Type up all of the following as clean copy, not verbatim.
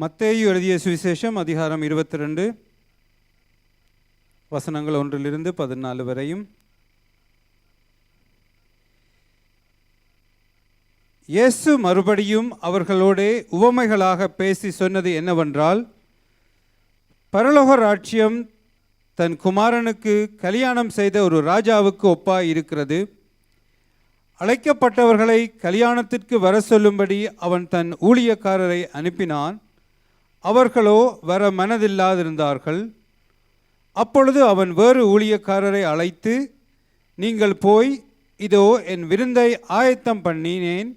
மத்தேயு எழுதிய சுவிசேஷம் அதிகாரம் 22 வசனங்கள் 1-14 வரையும். இயேசு மறுபடியும் அவர்களோடே உவமைகளாக பேசி சொன்னது என்னவென்றால், பரலோக ராஜ்யம் தன் குமாரனுக்கு கல்யாணம் செய்த ஒரு ராஜாவுக்கு ஒப்பாய் இருக்கிறது. அழைக்கப்பட்டவர்களை கல்யாணத்திற்கு வர சொல்லும்படி அவன் தன் ஊழியக்காரரை அனுப்பினான். அவர்களோ வர மனதில்லாதிருந்தார்கள். அப்பொழுது அவன் வேறு ஊழியக்காரரை அழைத்து, நீங்கள் போய், இதோ என் விருந்தை ஆயத்தம் பண்ணினேன்,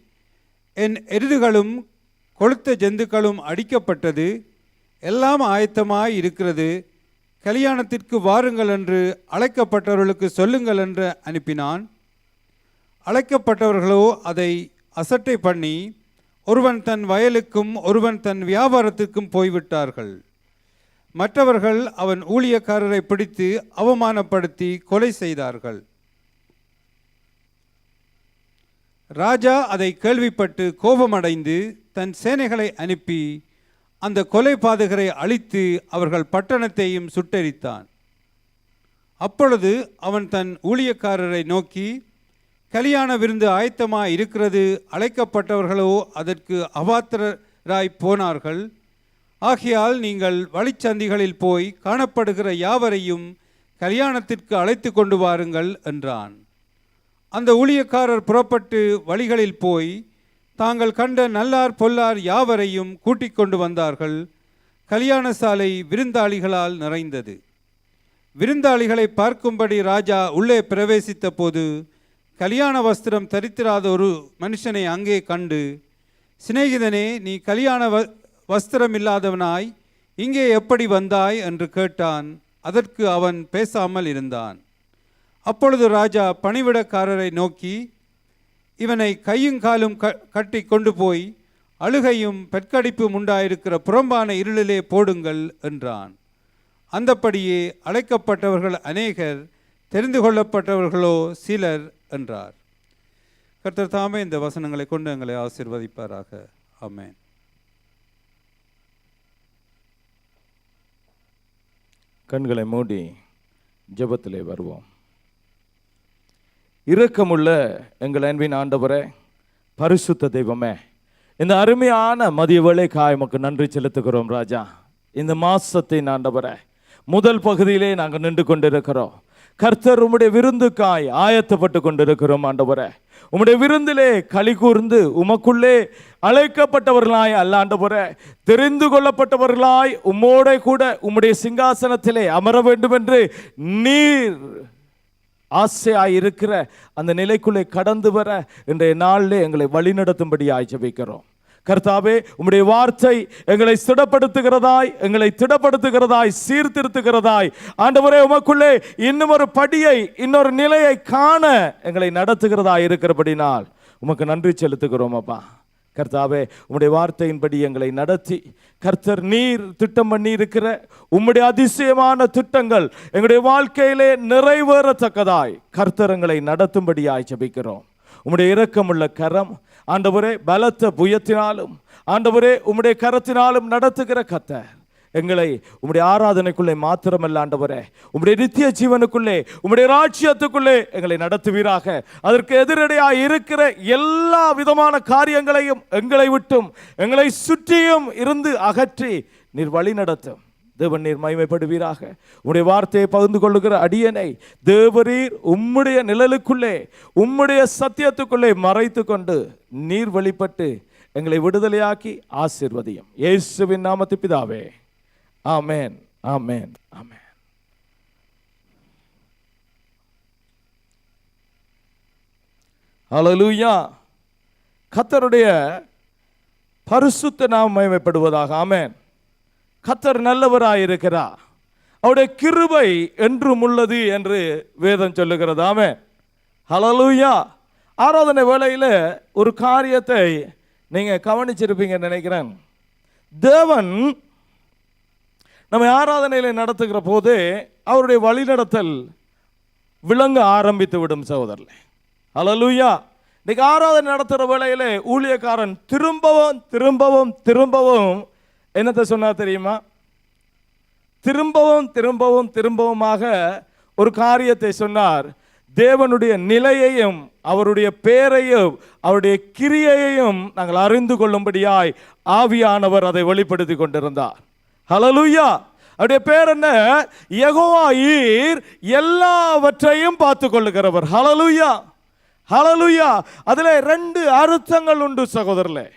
என் எருதுகளும் கொழுத்த ஜந்துக்களும் அடிக்கப்பட்டது, எல்லாம் ஆயத்தமாய் இருக்கிறது, கல்யாணத்திற்கு வாருங்கள் என்று அழைக்கப்பட்டவர்களுக்கு சொல்லுங்கள் என்று அனுப்பினான். அழைக்கப்பட்டவர்களோ அதை அசட்டை பண்ணி ஒருவன் தன் வயலுக்கும் ஒருவன் தன் வியாபாரத்திற்கும் போய்விட்டார்கள். மற்றவர்கள் அவன் ஊழியக்காரரை பிடித்து அவமானப்படுத்தி கொலை செய்தார்கள். ராஜா அதை கேள்விப்பட்டு கோபமடைந்து தன் சேனைகளை அனுப்பி அந்த கொலை பாதகரை அழித்து அவர்கள் பட்டணத்தையும் சுட்டெரித்தான். அப்பொழுது அவன் தன் ஊழியக்காரரை நோக்கி, கல்யாண விருந்து ஆயத்தமாய் இருக்கிறது, அழைக்கப்பட்டவர்களோ அதற்கு அபாத்திரராய் போனார்கள். ஆகையால் நீங்கள் வழிச்சந்திகளில் போய் காணப்படுகிற யாவரையும் கல்யாணத்திற்கு அழைத்து கொண்டு வாருங்கள் என்றான். அந்த ஊழியக்காரர் புறப்பட்டு வழிகளில் போய் தாங்கள் கண்ட நல்லார் பொல்லார் யாவரையும் கூட்டிக் கொண்டு வந்தார்கள். கல்யாண சாலை விருந்தாளிகளால் நிறைந்தது. விருந்தாளிகளை பார்க்கும்படி ராஜா உள்ளே பிரவேசித்த போது கல்யாண வஸ்திரம் தரித்திராத ஒரு மனுஷனை அங்கே கண்டு, சிநேகிதனே, நீ கல்யாண வஸ்திரம் இல்லாதவனாய் இங்கே எப்படி வந்தாய் என்று கேட்டான். அதற்கு அவன் பேசாமல் இருந்தான். அப்பொழுது ராஜா பணிவிடக்காரரை நோக்கி, இவனை கையும் காலும் கட்டி கொண்டு போய் அழுகையும் பெற்கடிப்பும் உண்டாயிருக்கிற புறம்பான இருளிலே போடுங்கள் என்றான். அந்தப்படியே அழைக்கப்பட்டவர்கள் அநேகர், தெரிந்து கொள்ளப்பட்டவர்களோ சிலர் என்றார். கர்த்தர் தாமே இந்த வசனங்களை கொண்டு எங்களை ஆசீர்வதிப்பாராக. ஆமென். கண்களை மூடி ஜெபத்திலே வருவோம். இரக்கமுள்ள எங்கள் அன்பின் ஆண்டவரே, பரிசுத்த தெய்வமே, இந்த அருமையான மதிய வேளைக்காய் உமக்கு நன்றி செலுத்துகிறோம் ராஜா. இந்த மாசத்தின் ஆண்டவரே முதல் பகுதியிலே நாங்கள் நின்று கொண்டிருக்கிறோம். கர்த்தர் உம்முடைய விருந்துக்காய் ஆயத்தப்பட்டு கொண்டிருக்கிறோம் ஆண்டவரே. உம்முடைய விருந்திலே களி கூர்ந்து உமக்குள்ளே அழைக்கப்பட்டவர்களாய் அல்ல ஆண்டவரே, தெரிந்து கொள்ளப்பட்டவர்களாய் உம்மோட கூட உம்முடைய சிங்காசனத்திலே அமர வேண்டும் என்று நீர் ஆசையாய் இருக்கிற அந்த நிலைக்குள்ளே கடந்து வர இன்றைய நாளிலே எங்களை வழிநடத்தும்படியாய் ஜெபிக்கிறோம். கர்த்தாவே, உம்முடைய வார்த்தை எங்களை திடப்படுத்துகிறதாய், எங்களை திடப்படுத்துகிறதாய், சீர்திருத்துகிறதாய் ஆண்டவரே, உமக்குள்ளே இன்னும் ஒரு படியை, இன்னொரு நிலையை காண எங்களை நடத்துகிறதாய் இருக்கிறபடினால் உமக்கு நன்றி செலுத்துகிறோம் அப்பா. கர்த்தாவே, உம்முடைய வார்த்தையின்படி எங்களை நடத்தி கர்த்தர் நீர் திட்டம் பண்ணி இருக்கிற உம்முடைய அதிசயமான திட்டங்கள் எங்களுடைய வாழ்க்கையிலே நிறைவேறத்தக்கதாய் கர்த்தர் எங்களை நடத்தும்படியாய் ஜெபிக்கிறோம். உம்முடைய இரக்கமுள்ள கரம் ஆண்டவரே, பலத்த புயத்தினாலும் ஆண்டவரே உம்முடைய கரத்தினாலும் நடத்துகிற கர்த்தர் எங்களை உம்முடைய ஆராதனைக்குள்ளே மாத்திரமல்ல ஆண்டவரே, உம்முடைய நித்திய ஜீவனுக்குள்ளே, உம்முடைய ராஜ்யத்துக்குள்ளே எங்களை நடத்துவீராக. அதற்கு எதிரடையாக இருக்கிற எல்லா விதமான காரியங்களையும் எங்களை விட்டும் எங்களை சுற்றியும் இருந்து அகற்றி நீர் வழி நடத்தும். தேவன் நீர் மகிமைப்படுவீராக. உம்முடைய வார்த்தையை பகிர்ந்து கொள்ளுகிற அடியனை தேவரீர் உம்முடைய நிழலுக்குள்ளே, உம்முடைய சத்தியத்துக்குள்ளே மறைத்து கொண்டு நீர் வெளிப்பட்டு எங்களை விடுதலையாக்கி ஆசீர்வதியும். இயேசுவின் நாமத்தில் பிதாவே, ஆமென், ஆமென், ஆமென். ஹல்லேலூயா. கர்த்தருடைய பரிசுத்த நாமம் மகிமைப்படுவதாக. ஆமென். கர்த்தர் நல்லவராயிருக்கிறார், அவருடைய கிருபை என்றும் உள்ளது என்று வேதம் சொல்லுகிறது. ஆமென். ஹல்லேலூயா. ஆராதனை வேளையில் ஒரு காரியத்தை நீங்க கவனிச்சிருப்பீங்க நினைக்கிறேன். தேவன் நம்ம ஆராதனையில் நடத்துகிற போது அவருடைய வழிநடத்தல் விளங்க ஆரம்பித்து விடும் சகோதரர்களே. ஹல்லேலூயா. இன்னைக்கு ஆராதனை நடத்துகிற வேளையிலே ஊழியக்காரன் திரும்பவும் திரும்பவும் திரும்பவும் என்னத்தை சொன்னார் தெரியுமா? திரும்பவும் திரும்பவும் திரும்பவுமாக ஒரு காரியத்தை சொன்னார். தேவனுடைய நிலையையும் அவருடைய பேரையும் அவருடைய கிரியையையும் நாங்கள் அறிந்து கொள்ளும்படியாய் ஆவியானவர் அதை வெளிப்படுத்தி கொண்டிருந்தார். ஹல்லேலூயா. அவருடைய பேர் என்ன? யெகோவா ஈர், எல்லாவற்றையும் பார்த்து கொள்ளுகிறவர். ஹல்லேலூயா, ஹல்லேலூயா. அதில் 2 அர்த்தங்கள் உண்டு சகோதரர்களே.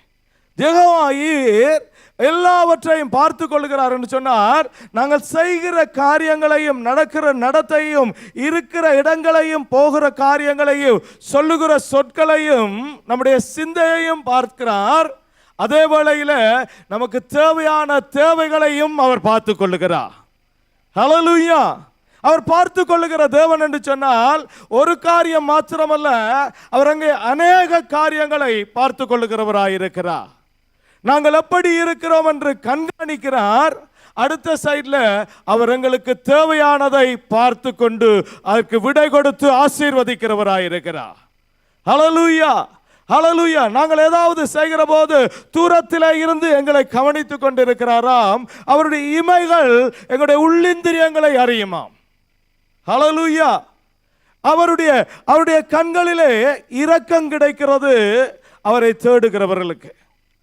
யெகோவா ஈர் எல்லாவற்றையும் பார்த்து கொள்கிறார் என்று சொன்னார். நாங்கள் செய்கிற காரியங்களையும் நடக்கிற நடத்தையும் இருக்கிற இடங்களையும் போகிற காரியங்களையும் சொல்லுகிற சொற்களையும் நம்முடைய சிந்தையையும் பார்க்கிறார். அதே வேளையில் நமக்கு தேவையான தேவைகளையும் அவர் பார்த்து கொள்ளுகிறார். ஹல்லேலூயா. அவர் பார்த்து கொள்ளுகிற தேவன் என்று சொன்னால் ஒரு காரியம் மாத்திரமல்ல, அவர் அங்கே அநேக காரியங்களை பார்த்து கொள்ளுகிறவராயிருக்கிறார். நாங்கள் எப்படி இருக்கிறோம் என்று கண்காணிக்கிறார். அடுத்த சைட்ல அவர் எங்களுக்கு தேவையானதை பார்த்து கொண்டு அதற்கு விடை கொடுத்து ஆசீர்வதிக்கிறவராயிருக்கிறார். ஹல்லேலூயா, ஹல்லேலூயா. நாங்கள் ஏதாவது செய்கிற போது தூரத்தில் இருந்து எங்களை கவனித்துக் கொண்டிருக்கிறாராம். அவருடைய இமைகள் எங்களுடைய உள்ளிந்திரியங்களை அறியுமாம். ஹல்லேலூயா. அவருடைய கண்களிலே இரக்கம் கிடைக்கிறது அவரை தேடுகிறவர்களுக்கு.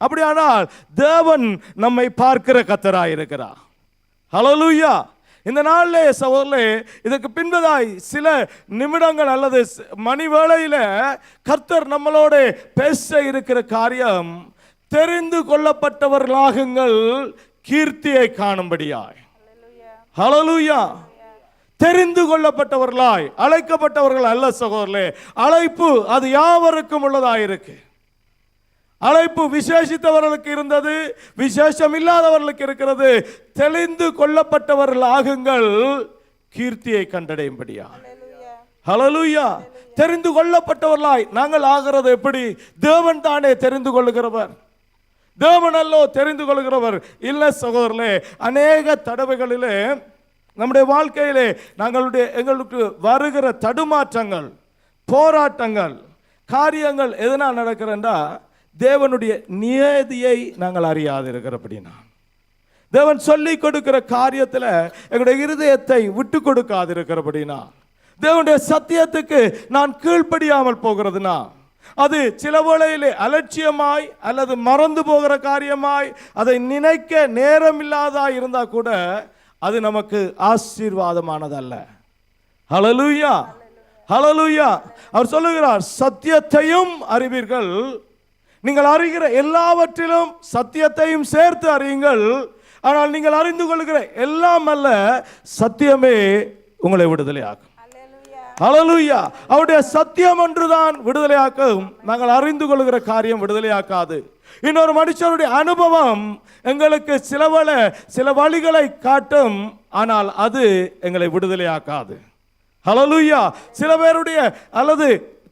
அப்படியானால் தேவன் நம்மை பார்க்கிற கர்த்தராயிருக்கிறார். ஹல்லேலூயா. இந்த நாளிலே சகோதரர்களே, இதற்கு பின்பதாய் சில நிமிடங்கள் அல்லது மணி வேளையில கர்த்தர் நம்மளோட பேச இருக்கிற காரியம், தெரிந்து கொள்ளப்பட்டவர்களாகுங்கள் கீர்த்தியை காணும்படியாய். ஹல்லேலூயா. தெரிந்து கொள்ளப்பட்டவர்களாய், அழைக்கப்பட்டவர்கள் அல்ல சகோதரர்களே. அழைப்பு அது யாவருக்கும் உள்ளதாயிருக்கு. அழைப்பு விசேஷித்தவர்களுக்கு இருந்தது, விசேஷம் இல்லாதவர்களுக்கு இருக்கிறது. தெளிந்து கொள்ளப்பட்டவர்கள் ஆகுங்கள் கீர்த்தியை கண்டடையும்படியா. ஹல்லேலூயா. தெரிந்து கொள்ளப்பட்டவர்களாய் நாங்கள் ஆகிறது எப்படி? தேவன் தானே தெரிந்து கொள்ளுகிறவர். தேவன் அல்லோ தெரிந்து கொள்கிறவர் இல்ல சகோதரர்களே. அநேக தடவைகளிலே நம்முடைய வாழ்க்கையிலே எங்களுக்கு வருகிற தடுமாற்றங்கள், போராட்டங்கள், காரியங்கள் எதனால் நடக்கிறேன்டா தேவனுடைய நியதியை நாங்கள் அறியாது இருக்கிறபடினா, தேவன் சொல்லி கொடுக்கிற காரியத்தில் எங்களுடைய இருதயத்தை விட்டு கொடுக்காது இருக்கிறபடினா, தேவனுடைய சத்தியத்துக்கு நான் கீழ்ப்படியாமல் போகிறதுனா, அது சில வேளையிலே அலட்சியமாய் அல்லது மறந்து போகிற காரியமாய் அதை நினைக்க நேரம் இல்லாதா இருந்தா கூட அது நமக்கு ஆசீர்வாதமானதல்ல. ஹல்லேலூயா, ஹல்லேலூயா. அவர் சொல்லுகிறார், சத்தியத்தையும் அறிவீர்கள், நீங்கள் அறிகிற எல்லாவற்றிலும் சத்தியத்தையும் சேர்த்து அறியுங்கள், ஆனால் நீங்கள் அறிந்து கொள்கிற எல்லாம் அல்ல, சத்தியமே உங்களை விடுதலையாக்கும். ஹல்லேலூயா. அவருடைய சத்தியம் ஒன்றுதான் விடுதலையாக்கும். நாங்கள் அறிந்து கொள்கிற காரியம் விடுதலையாக்காது. இன்னொரு மனுஷனுடைய அனுபவம் எங்களுக்கு சில வழிகளை காட்டும், ஆனால் அது எங்களை விடுதலையாக்காது. ஹல்லேலூயா. சில பேருடைய அல்லது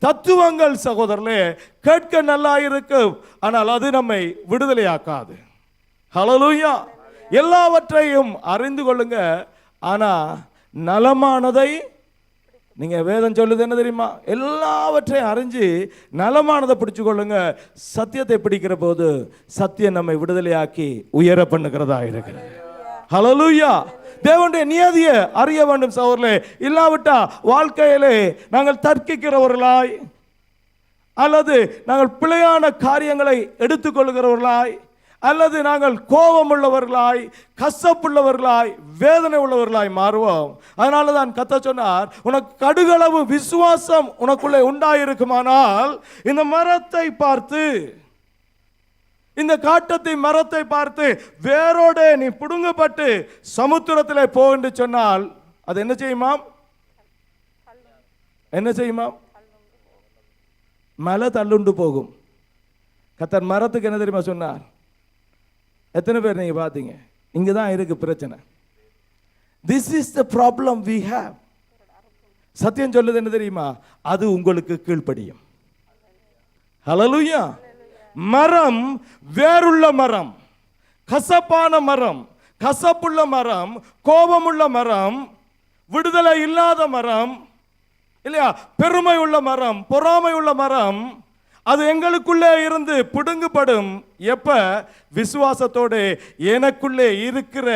தத்துவங்கள் சகோதரர்களே கேட்க நல்லா இருக்கும், ஆனால் அது நம்மை விடுதலையாக்காது. ஹல்லேலூயா. எல்லாவற்றையும் அறிந்து கொள்ளுங்க, ஆனா நலமானதை நீங்க வேதம் சொல்லுது என்ன தெரியுமா? எல்லாவற்றையும் அறிஞ்சு நலமானதை பிடிச்சு கொள்ளுங்க. சத்தியத்தை பிடிக்கிற போது சத்தியம் நம்மை விடுதலையாக்கி உயர பண்ணுகிறதா இருக்கிறது. ஹல்லேலூயா. தேவனுடைய நியதியை அறிய வேண்டும் சகோதரர்களே. இல்லாவிட்டா வாழ்க்கையிலே நாங்கள் தர்க்கிக்கிறவர்களாய் அல்லது நாங்கள் பிழையான காரியங்களை எடுத்துக்கொள்கிறவர்களாய் அல்லது நாங்கள் கோபம் உள்ளவர்களாய், கசப்புள்ளவர்களாய், வேதனை உள்ளவர்களாய் மாறுவோம். அதனால தான் கர்த்தர் சொன்னார், உனக்கு கடுகளவு விசுவாசம் உனக்குள்ளே உண்டாயிருக்குமானால் இந்த மரத்தை பார்த்து, இந்த காட்டத்தை மரத்தை பார்த்து வேரோட நீ புடுங்கப்பட்டு சமுத்திரத்தில் போ என்று சொன்னால் அது என்ன செய்யுமாம்? என்ன செய்யுமாம்? மலை தள்ளுண்டு போகும். கர்த்தர் மரத்துக்கு என்ன தெரியுமா சொன்னார்? எத்தனை பேர் நீங்க பார்த்தீங்க? இங்க தான் இருக்கு பிரச்சனை. This is the problem we have. சத்தியம் சொல்லுது என்ன தெரியுமா? அது உங்களுக்கு கீழ்ப்படியும். ஹல்லேலூயா. மரம் வேருள்ள மரம், கசப்பான மரம், கசப்புள்ள மரம், கோபமுள்ள மரம், விடுதலை இல்லாத மரம் இல்லையா, பெருமை உள்ள மரம், பொறாமை உள்ள மரம், அது எங்களுக்குள்ளே இருந்து பிடுங்குப்படும். எப்ப? விசுவாசத்தோடு எனக்குள்ளே இருக்கிற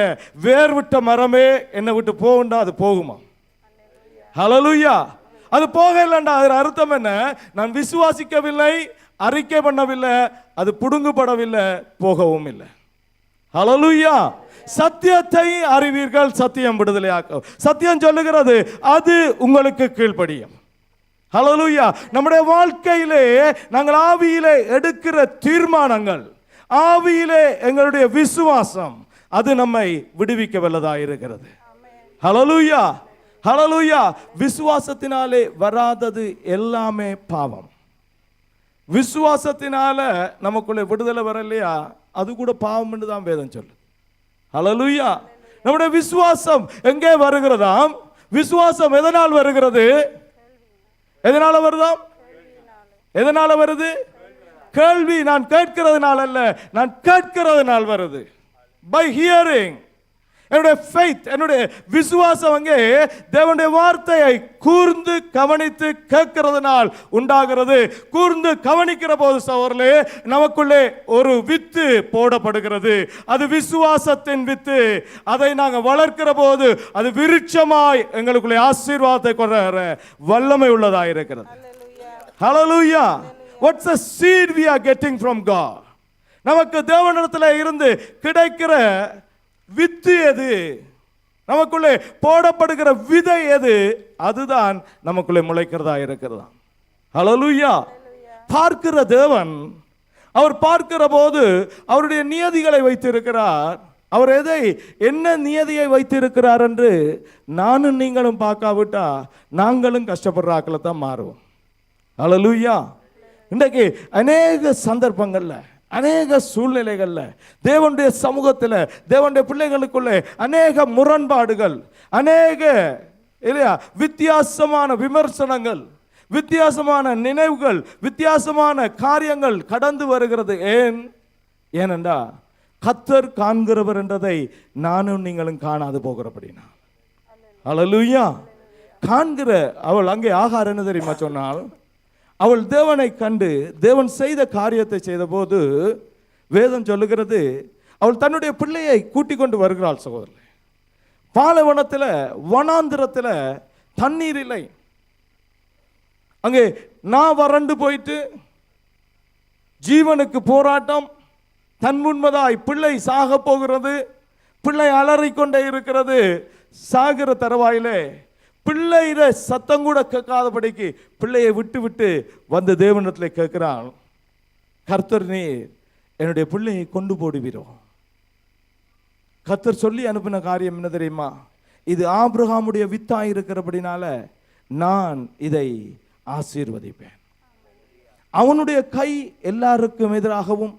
வேர்விட்ட மரமே என்னை விட்டு போகுண்டா அது போகுமா? ஹல்லேலூயா. அது போகலண்டா அது அர்த்தம் என்ன? நான் விசுவாசிக்கவில்லை, அறிக்கை பண்ணவில்லை, அது பிடுங்குப்படவில்லை, போகவும் இல்லை. ஹல்லேலூயா. சத்தியத்தை அறிவீர்கள், சத்தியம் விடுதலையாக்கும். சத்தியம் சொல்லுகிறது அது உங்களுக்கு கீழ்ப்படியும். ஹல்லேலூயா. நம்முடைய வாழ்க்கையிலே நாங்கள் ஆவியிலே எடுக்கிற தீர்மானங்கள், ஆவியிலே எங்களுடைய விசுவாசம், அது நம்மை விடுவிக்க வல்லதாக இருக்கிறது. ஹல்லேலூயா. ஹல்லேலூயா. விசுவாசத்தினாலே வராதது எல்லாமே பாவம். விசுவாசத்தினால நமக்குள்ளே விடுதலை வரலையா, அது கூட பாவம் என்று தான் வேதம் சொல்லு. ஹல்லேலூயா. நம்முடைய விசுவாசம் எங்கே வருகிறதாம்? விசுவாசம் எதனால் வருகிறது? எதனால வருதாம்? எதனால வருது? கேள்வி. நான் கேட்கிறதுனால அல்ல, நான் கேட்கிறதுனால் வருது. By hearing. என்னுடைய ஃபெய்த், என்னுடைய விசுவாசம் அங்கே தேவனுடைய வார்த்தையை கூர்ந்து கவனித்து கேட்கிறதுனால் உண்டாகிறது. கூர்ந்து கவனிக்கிற போது சகோதரர்களே, நமக்குள்ளே ஒரு வித்து போடப்படுகிறது. அது விசுவாசத்தின் வித்து. அதை நாங்கள் வளர்க்கிற போது அது விருட்சமாய் எங்களுக்குள்ளே ஆசீர்வாதத்தை கொண்ட வல்லமை உள்ளதாக இருக்கிறது. ஹல்லேலூயா. What's the seed we are getting from God? நமக்கு தேவனிடத்தில் இருந்து கிடைக்கிற வித்து எது? நமக்குள்ளே போடப்படுகிற விதை எது? அதுதான் நமக்குள்ளே முளைக்கிறதா இருக்கிறதா. ஹல்லேலூயா. பார்க்கிற தேவன், அவர் பார்க்கிற போது அவருடைய நியதிகளை வைத்திருக்கிறார். அவர் எதை, என்ன நியதியை வைத்திருக்கிறார் என்று நானும் நீங்களும் பார்க்காவிட்டா நாங்களும் கஷ்டப்படுற ஆக்களை தான் மாறுவோம். ஹல்லேலூயா. இன்றைக்கு அநேக சந்தர்ப்பங்கள்ல, அநேக சூழ்நிலைகள்ல தேவனுடைய சமூகத்தில், தேவனுடைய பிள்ளைகளுக்குள்ளே அநேக முரண்பாடுகள், அநேக இல்லையா வித்தியாசமான விமர்சனங்கள், வித்தியாசமான நினைவுகள், வித்தியாசமான காரியங்கள் கடந்து வருகிறது. ஏனென்றா கர்த்தர் காண்கிறவர் என்றதை நானும் நீங்களும் காணாது போகிறபடினா. ஹல்லேலூயா. காண்கிற அவள் அங்கே ஆகார் என்ன தெரியுமா சொன்னால், அவள் தேவனை கண்டு தேவன் செய்த காரியத்தை செய்த போது வேதம் சொல்லுகிறது, அவள் தன்னுடைய பிள்ளையை கூட்டிக் கொண்டு வருகிறாள் சகோதரர். பாலைவனத்தில், வனாந்திரத்தில் தண்ணீர் இல்லை. அங்கே நான் வறண்டு போயிட்டு ஜீவனுக்கு போராட்டம், தன் முன்மதாய் பிள்ளை சாக போகிறது, பிள்ளை அலறிக்கொண்டே இருக்கிறது. சாகிற தருவாயிலே பிள்ளையிட சத்தம் கூட கேட்காதபடிக்கு பிள்ளையை விட்டு விட்டு வந்து தேவனிடத்தில் கேட்கிறான், கர்த்தர் நீர் என்னுடைய பிள்ளையை கொண்டு போடுவீரோ? கர்த்தர் சொல்லி அனுப்பின காரியம் என்ன தெரியுமா? இது ஆபிரகாமுடைய வித்தா இருக்கிறபடினால நான் இதை ஆசீர்வதிப்பேன். அவனுடைய கை எல்லாருக்கும் எதிராகவும்,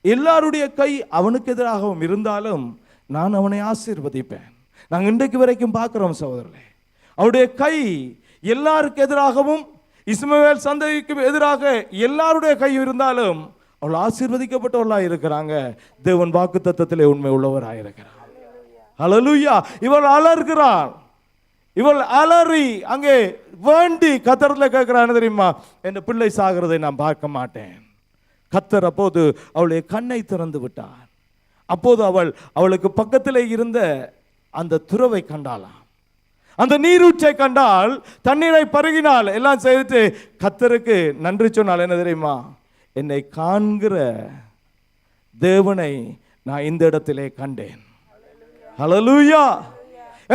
எல்லாருடைய கை அவனுக்கு எதிராகவும் இருந்தாலும் நான் அவனை ஆசீர்வதிப்பேன். நாங்கள் இன்றைக்கு வரைக்கும் பார்க்கிறோம் சகோதரர்களே, அவருடைய கை எல்லாருக்கு எதிராகவும், இஸ்மவேல் சந்ததிக்கு எதிராக எல்லாருடைய கை இருந்தாலும் அவள் ஆசீர்வதிக்கப்பட்டவர்களாக இருக்கிறாங்க. தேவன் வாக்குத்தத்தத்திலே உண்மை உள்ளவராக இருக்கிறார். ஹல்லேலூயா. இவள் அலறுகிறாள். இவள் அலறி அங்கே வேண்டி கர்த்தரில் கேட்கிறான்னு தெரியுமா, என் பிள்ளை சாகிறதை நான் பார்க்க மாட்டேன். கர்த்தர் அப்போது அவளுடைய கண்ணை திறந்து விட்டார். அப்போது அவளுக்கு பக்கத்தில் இருந்த அந்த துறவை கண்டாளாம். அந்த நீரூற்றை கண்டால், தண்ணீரை பருகினால், எல்லாம் செய்துட்டு கர்த்தருக்கு நன்றி சொன்னால் என்ன தெரியுமா, என்னை காண்கிற தேவனை நான் இந்த இடத்திலே கண்டேன். ஹல்லேலூயா.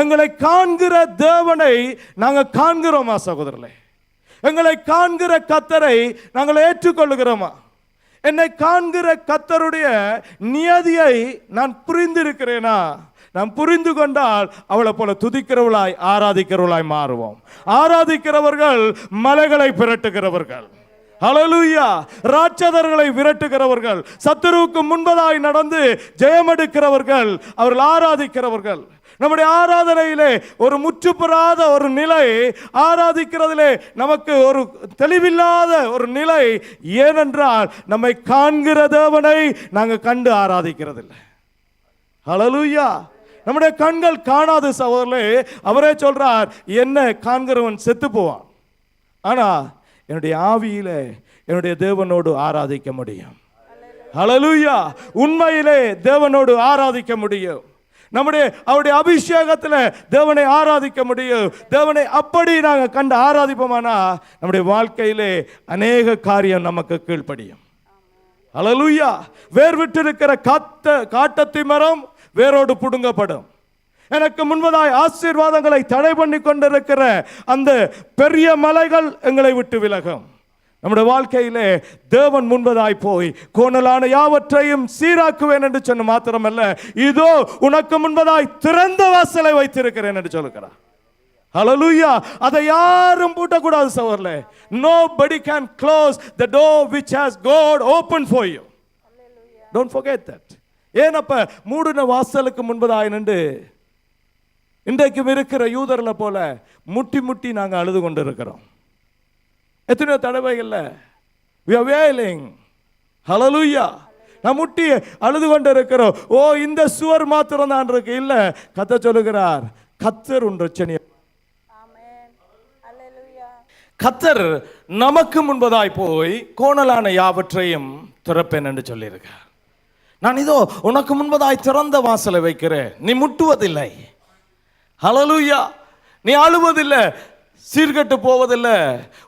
எங்களை காண்கிற தேவனை நாங்கள் காண்கிறோமா சகோதரர்களே? எங்களை காண்கிற கர்த்தரை நாங்கள் ஏற்றுக்கொள்ளுகிறோமா? என்னை காண்கிற கர்த்தருடைய நியதியை நான் புரிந்திருக்கிறேனா? நாம் புரிந்து கொண்டால் அவளை போல துதிக்கிறவளாய், ஆராதிக்கிறவளாய் மாறுவோம். ஆராதிக்கிறவர்கள் மலைகளை பிரட்டுகிறவர்கள். ஹல்லேலூயா. ராட்சதர்களை விரட்டுகிறவர்கள், சத்துருவுக்கு முன்பதாய் நடந்து ஜெயமெடுக்கிறவர்கள், அவர்கள் ஆராதிக்கிறவர்கள். நம்முடைய ஆராதனையிலே ஒரு முற்றுப்பெறாத ஒரு நிலை, ஆராதிக்கிறதிலே நமக்கு ஒரு தெளிவில்லாத ஒரு நிலை. ஏனென்றால் நம்மை காண்கிற தேவனை நாங்கள் கண்டு ஆராதிக்கிறதில்லை. ஹல்லேலூயா. நம்முடைய கண்கள் காணாத சகோதரர்களே, அவரே சொல்றார், என்ன காண்கிறவன் செத்து போவான், ஆனா என்னுடைய ஆவியில என்னுடைய தேவனோடு ஆராதிக்க முடியும். ஹல்லேலூயா. உண்மையிலே தேவனோடு ஆராதிக்க முடியும். அவருடைய அபிஷேகத்தில் தேவனை ஆராதிக்க முடியும். தேவனை அப்படி நாங்கள் கண்டு ஆராதிப்போமானா நம்முடைய வாழ்க்கையிலே அநேக காரியம் நமக்கு கீழ்ப்படியும். ஹல்லேலூயா. வேர் விட்டிருக்கிற காட்டத்தி மரம் வேரோடு புடுங்கப்படும். எனக்கு முன்பதாய் ஆசீர்வாதங்களை தடை பண்ணி கொண்டிருக்கிற அந்த பெரிய மலைகள் எங்களை விட்டு விலகும். நம்முடைய வாழ்க்கையிலே தேவன் முன்பதாய் போய் கோணலான யாவற்றையும் சீராக்குவேன் என்று சொன்ன மாத்திரமல்ல, இதோ உனக்கு முன்பதாய் திறந்த வாசலை வைத்திருக்கிறேன் என்று சொல்லுகிறார். ஹல்லேலூயா. அதை யாரும் பூட்டக்கூடாது சகோதரர்களே. Nobody can close the door which has God opened for you. Don't forget that. ஏனப்ப மூடின வாசலுக்கு முன்பதாய் நின்று இன்றைக்கும் இருக்கிற யூதர்களை போல முட்டி முட்டி நாங்கள் அழுது கொண்டு இருக்கிறோம். எத்தனையோ தடவைகள்ல we are wailing. ஹல்லேலூயா. நான் முட்டி அழுது கொண்டு இருக்கிறோம். ஓ, இந்த சுவர் மாத்திரம் தான் இருக்கு. இல்ல, கர்த்தர் சொல்லுகிறார், கர்த்தர் உன் ரட்சணிய. கர்த்தர் நமக்கு முன்பதாய் போய் கோணலான யாவற்றையும் திறப்பேன் என்று சொல்லியிருக்கார். நான் இதோ உனக்கு முன்பதாய் திறந்த வாசலை வைக்கிறேன், நீ முட்டுவதில்லை. ஹல்லேலூயா. நீ அழுவதில்லை, சீர்கெட்டு போவதில்லை,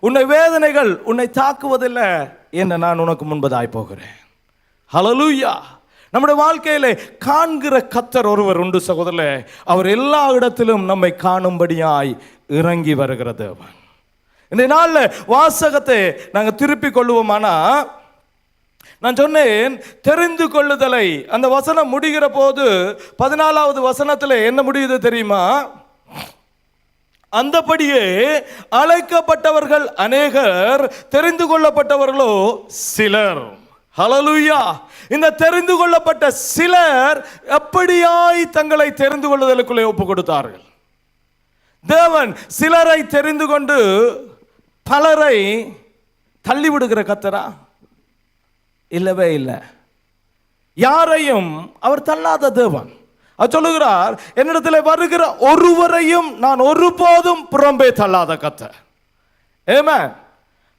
உன்னை வேதனைகள் உன்னை தாக்குவதில்லை என்று நான் உனக்கு முன்பதாய் போகிறேன். ஹல்லேலூயா. நம்முடைய வாழ்க்கையிலே காண்கிற கர்த்தர் ஒருவர் உண்டு சகோதரர்களே. அவர் எல்லா இடத்திலும் நம்மை காணும்படியாய் இறங்கி வருகிற தேவன். இந்த நாளில் வாசகத்தை நாங்கள் திருப்பி கொள்ளுவோமானா, நான் சொன்னேன் தெரிந்து கொள்ளுதலை. அந்த வசனம் முடிகிற போது 14வது வசனத்தில் என்ன முடியுது தெரியுமா? அந்தபடியே அழைக்கப்பட்டவர்கள் அநேகர், தெரிந்து கொள்ளப்பட்டவர்களோ சிலர். ஹல்லேலூயா. இந்த தெரிந்து கொள்ளப்பட்ட சிலர் எப்படியாய் தங்களை தெரிந்து கொள்ளுதலுக்குள்ளே ஒப்பு கொடுத்தார்கள். தேவன் சிலரை தெரிந்து கொண்டு பலரை தள்ளிவிடுகிற கர்த்தரா? இல்லவே இல்லை. யாரையும் அவர் தள்ளாத தேவன். அவர் சொல்லுகிறார், என்னிடத்தில் வருகிற ஒருவரையும் நான் ஒருபோதும் புறம்பே தள்ளாத கர்த்தர். ஆமென்.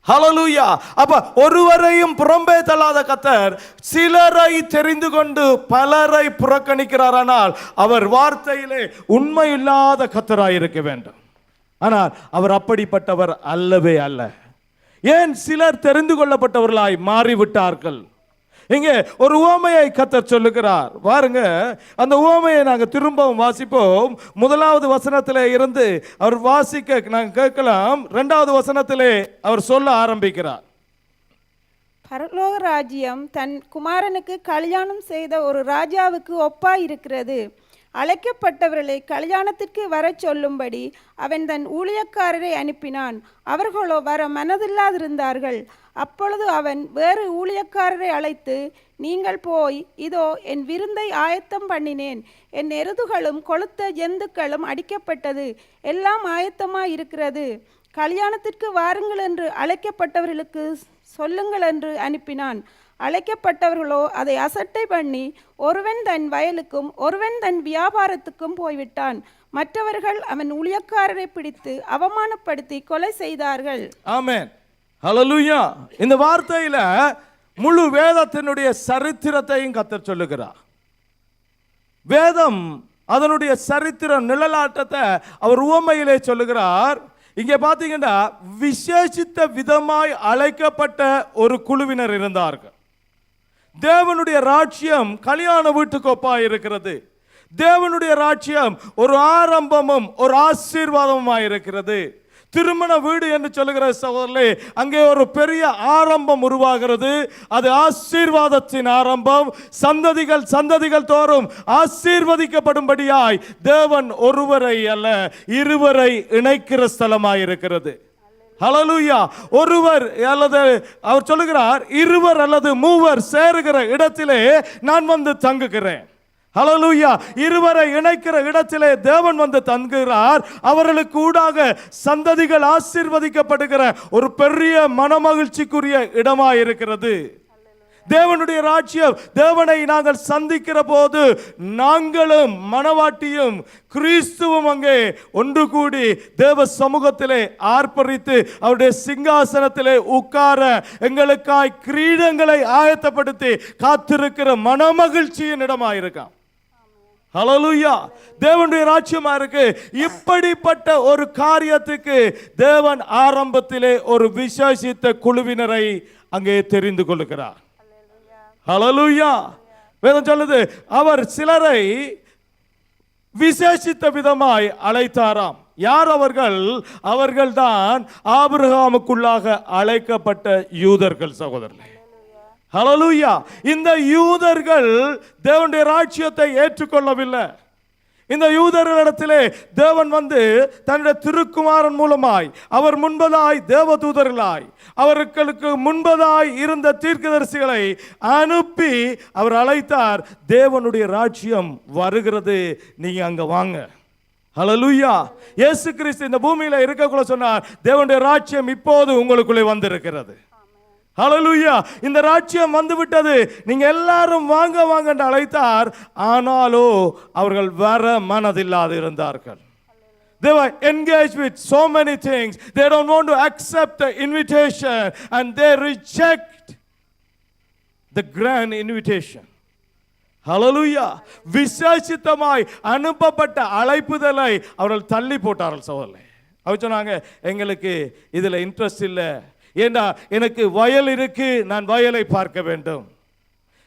ஹல்லேலூயா. அப்ப ஒருவரையும் புறம்பே தள்ளாத கர்த்தர் சிலரை தெரிந்து கொண்டு பலரை புறக்கணிக்கிறாரானால் அவர் வார்த்தையிலே உண்மையில்லாத கர்த்தராய் இருக்க வேண்டும். ஆனால் அவர் அப்படிப்பட்டவர் அல்லவே அல்ல. ஏன் சிலர் தெரிந்து கொள்ளப்பட்டவர்களாய் மாறிவிட்டார்கள்? இங்கே ஒரு உவமையை கர்த்தர் சொல்லுகிறார். பாருங்க, அந்த உவமையை நாங்கள் திரும்பவும் வாசிப்போம். 1வது வசனத்திலே இருந்து அவர் வாசிக்க நாங்கள் கேட்கலாம். 2வது வசனத்திலே அவர் சொல்ல ஆரம்பிக்கிறார். பரலோக ராஜ்யம் தன் குமாரனுக்கு கல்யாணம் செய்த ஒரு ராஜாவுக்கு ஒப்பாய் இருக்கிறது. அழைக்கப்பட்டவர்களை கல்யாணத்திற்கு வரச் சொல்லும்படி அவன் தன் ஊழியக்காரரை அனுப்பினான். அவர்களோ வர மனதில்லாதிருந்தார்கள். அப்பொழுது அவன் வேறு ஊழியக்காரரை அழைத்து, நீங்கள் போய், இதோ என் விருந்தை ஆயத்தம் பண்ணினேன், என் எருதுகளும் கொளுத்த ஜந்துக்களும் அடிக்கப்பட்டது, எல்லாம் ஆயத்தமாய் இருக்கிறது, கல்யாணத்திற்கு வாருங்கள் என்று அழைக்கப்பட்டவர்களுக்கு சொல்லுங்கள் என்று அனுப்பினான். அழைக்கப்பட்டவர்களோ அதை அசட்டை பண்ணி ஒருவன் தன் வயலுக்கும் ஒருவன் தன் வியாபாரத்துக்கும் போய்விட்டான். மற்றவர்கள் அவன் ஊழியக்காரரை பிடித்து அவமானப்படுத்தி கொலை செய்தார்கள். ஆமென். ஹல்லேலூயா. இந்த வார்த்தையில முழு வேதத்தினுடைய சரித்திரத்தையும் கர்த்தர் சொல்லுகிறார். வேதம் அதனுடைய சரித்திர நிழலாட்டத்தை அவர் உவமையிலே சொல்லுகிறார். இங்கே பார்த்தீங்கன்னா விசேஷித்த விதமாய் அழைக்கப்பட்ட ஒரு குழுவினர் இருந்தார்கள். தேவனுடைய ராஜ்யம் கல்யாண வீட்டுக்கு ஒப்பாய் இருக்கிறது. தேவனுடைய ராஜ்யம் ஒரு ஆரம்பமும் ஒரு ஆசீர்வாதமுமாய் இருக்கிறது. திருமண வீடு என்று சொல்லுகிற சகோதரர்களே, அங்கே ஒரு பெரிய ஆரம்பம் உருவாகிறது. அது ஆசீர்வாதத்தின் ஆரம்பம். சந்ததிகள் தோறும் ஆசீர்வதிக்கப்படும்படியாய் தேவன் ஒருவரை அல்ல இருவரை இணைக்கிற ஸ்தலமாய் இருக்கிறது. ஹல்லேலூயா. ஒருவர் அல்லது அவர் சொல்லுகிறார், இருவர் அல்லது மூவர் சேருகிற இடத்திலே நான் வந்து தங்குகிறேன். ஹல்லேலூயா. இருவரை இணைக்கிற இடத்திலே தேவன் வந்து தங்குகிறார். அவர்களுக்கு ஊடாக சந்ததிகள் ஆசீர்வதிக்கப்படுகிற ஒரு பெரிய மனமகிழ்ச்சிக்குரிய இடமாய் இருக்கிறது. தேவனுடைய ராஜ்யம், தேவனை நாங்கள் சந்திக்கிற போது நாங்களும் மணவாட்டியும் கிறிஸ்துவும் அங்கே ஒன்று கூடி தேவ சமூகத்திலே ஆர்ப்பரித்து அவருடைய சிங்காசனத்திலே உட்கார எங்களுக்காய் கிரீடங்களை ஆயத்தப்படுத்தி காத்திருக்கிற மனமகிழ்ச்சியின் இடமாயிருக்கான். ஹல்லேலூயா. தேவனுடைய ராஜ்யமா இருக்கு. இப்படிப்பட்ட ஒரு காரியத்துக்கு தேவன் ஆரம்பத்திலே ஒரு விசேஷித்த குழுவினரை அங்கே தெரிந்து கொள்ளுகிறார். ஹல்லேலூயா. வேதம் சொல்லுது, அவர் சிலரை விசேஷித்த விதமாய் அழைத்தாராம். யார் அவர்கள்? அவர்கள்தான் ஆபிரகாமுக்குள்ளாக அழைக்கப்பட்ட யூதர்கள் சகோதரர்களே. ஹல்லேலூயா. இந்த யூதர்கள் தேவனுடைய ராஜ்யத்தை ஏற்றுக்கொள்ளவில்லை. இந்த யூதர்களிடத்திலே தேவன் வந்து தன்னுடைய திருக்குமாரன் மூலமாய், அவர் முன்பதாய் தேவதூதர்களாய், அவர்களுக்கு முன்பதாய் இருந்த தீர்க்கதரிசிகளை அனுப்பி அவர் அழைத்தார். தேவனுடைய ராஜ்யம் வருகிறது, நீங்க அங்க வாங்க. ஹல்லேலூயா. இயேசு கிறிஸ்து இந்த பூமியில இருக்கக்குள்ள சொன்னார், தேவனுடைய ராஜ்யம் இப்போது உங்களுக்குள்ளே வந்திருக்கிறது. ஹல்லேலூயா. இந்த ராஜ்யம் வந்து விட்டது, நீங்க எல்லாரும் வாங்க வாங்க என்று அழைத்தார். ஆனாலோ அவர்கள் வர மனதில்லாது இருந்தார்கள். They were engaged with so many things. They don't want to accept the invitation and they reject the grand invitation. ஹல்லேலூயா. விசேஷித்தமாய் அனுப்பப்பட்ட அழைப்புதலை அவர்கள் தள்ளி போட்டார்கள் சகோதரர்களே. அவர் சொன்னாங்க, எங்களுக்கு இதுல இன்ட்ரெஸ்ட் இல்லை. ஏண்டா, எனக்கு வயல் இருக்கு, நான் வயலை பார்க்க வேண்டும்.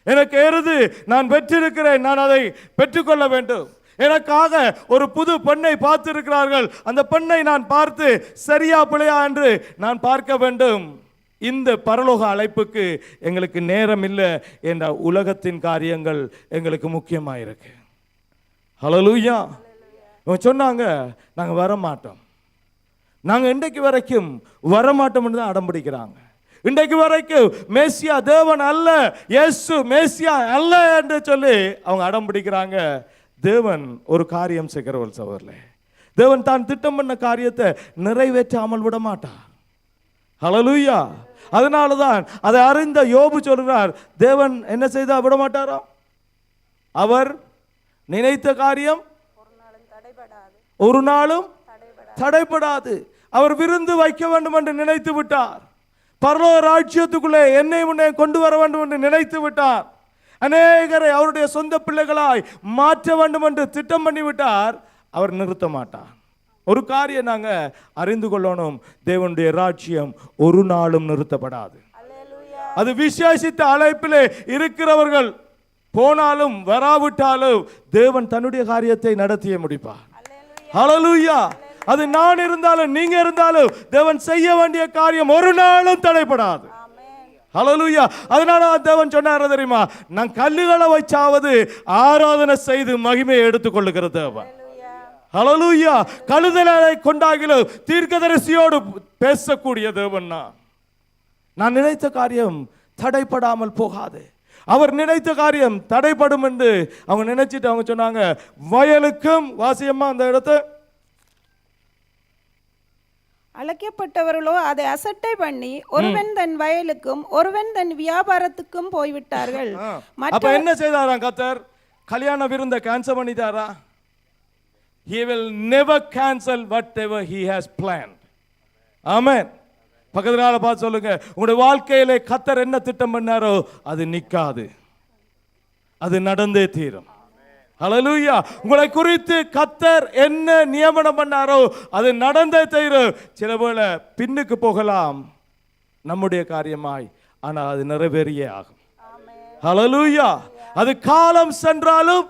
எனக்கு எருது, நான் பெற்றிருக்கிறேன், நான் அதை பெற்றுக்கொள்ள வேண்டும். எனக்காக ஒரு புது பெண்ணை பார்த்திருக்கிறார்கள், அந்த பெண்ணை நான் பார்த்து சரியா பிழையா என்று நான் பார்க்க வேண்டும். இந்த பரலோக அழைப்புக்கு எங்களுக்கு நேரம் இல்லை என்ற உலகத்தின் காரியங்கள் எங்களுக்கு முக்கியமாயிருக்கு. ஹல்லேலூயா. இவங்க சொன்னாங்க, நாங்க வர மாட்டோம், நாங்க இன்றைக்கு வரைக்கும் வரமாட்டோம் என்று தான் அடம் பிடிக்கிறாங்க. இன்றைக்கு வரைக்கும் மேசியா தேவன் அல்ல, இயேசு மேசியா அல்ல என்று சொல்லி அவங்க அடம் பிடிக்கிறாங்க. தேவன் ஒரு காரியம் செய்கிறவர் சகோதரர்களே. தேவன் தான் திட்டம் பண்ண காரியத்தை நிறைவேற்றாமல் விட மாட்டார். ஹல்லேலூயா. அதனால தான் அதை அறிந்த யோபு சொல்கிறார், தேவன் என்ன செய்தா விட மாட்டாரா? அவர் நினைத்த காரியம் ஒரு நாளும் தடைபடாது. அவர் விருந்து வைக்க வேண்டும் என்று நினைத்து விட்டார். பரலோக ராஜ்யத்துக்குள்ளே என்னை முன்னே கொண்டு வர வேண்டும் என்று நினைத்து விட்டார். அநேகரை அவருடைய சொந்த பிள்ளைகளாய் மாற்ற வேண்டும் என்று திட்டம் பண்ணி விட்டார். அவர் நிறுத்த மாட்டார். ஒரு காரியம் நாங்க அறிந்து கொள்ளணும், தேவனுடைய ராஜ்யம் ஒரு நாளும் நிறுத்தப்படாது. அது விசேஷித்த அழைப்பிலே இருக்கிறவர்கள் போனாலும் வராவிட்டாலும் தேவன் தன்னுடைய காரியத்தை நடத்தியே முடிப்பார். ஹல்லேலூயா. அது நான் இருந்தாலும் நீங்க இருந்தாலும் தேவன் செய்ய வேண்டிய காரியம் ஒரு நாளும் தடைபடாது. ஹல்லேலூயா. அதனால தேவன் சொன்னார் தெரியுமா, நான் கல்லுகளை வச்சாவது ஆராதனை செய்து மகிமையை எடுத்துக்கொள்ளுகிற தேவன். ஹல்லேலூயா. கழுதலை கொண்டாகிலும் தீர்க்கதரிசியோடு பேசக்கூடிய தேவன். நான் நினைத்த காரியம் தடைபடாமல் போகாது. அவர் நினைத்த காரியம் தடைபடும் என்று அவங்க நினைச்சிட்டு அவங்க சொன்னாங்க, வயலுக்கும் வாசியம்மா அந்த இடத்தை அழைக்கப்பட்டவர்களோ அதை அசட்டை பண்ணி ஒருவன் தன் வயலுக்கும் ஒருவன் தன் வியாபாரத்துக்கும் போய்விட்டார்கள். அப்ப என்ன செய்தாராம் கர்த்தர்? கல்யாண விருந்தை cancel பண்ணிட்டாரா? He will never cancel whatever he has planned. Amen. பக்கத்துல பார்த்து சொல்லுங்க, உங்களுடைய வாழ்க்கையிலே கர்த்தர் என்ன திட்டம் பண்ணாரோ அது நிக்காது, அது நடந்தே தீரும். ஹல்லேலூயா. உங்களை குறித்து கர்த்தர் என்ன நியமனம் பண்ணாரோ அது நடந்தே தீரும். சில வேளை பின்னுக்கு போகலாம் நம்முடைய காரியமாய், ஆனால் அது நிறைவேறியே ஆகும். ஹல்லேலூயா. அது காலம் சென்றாலும்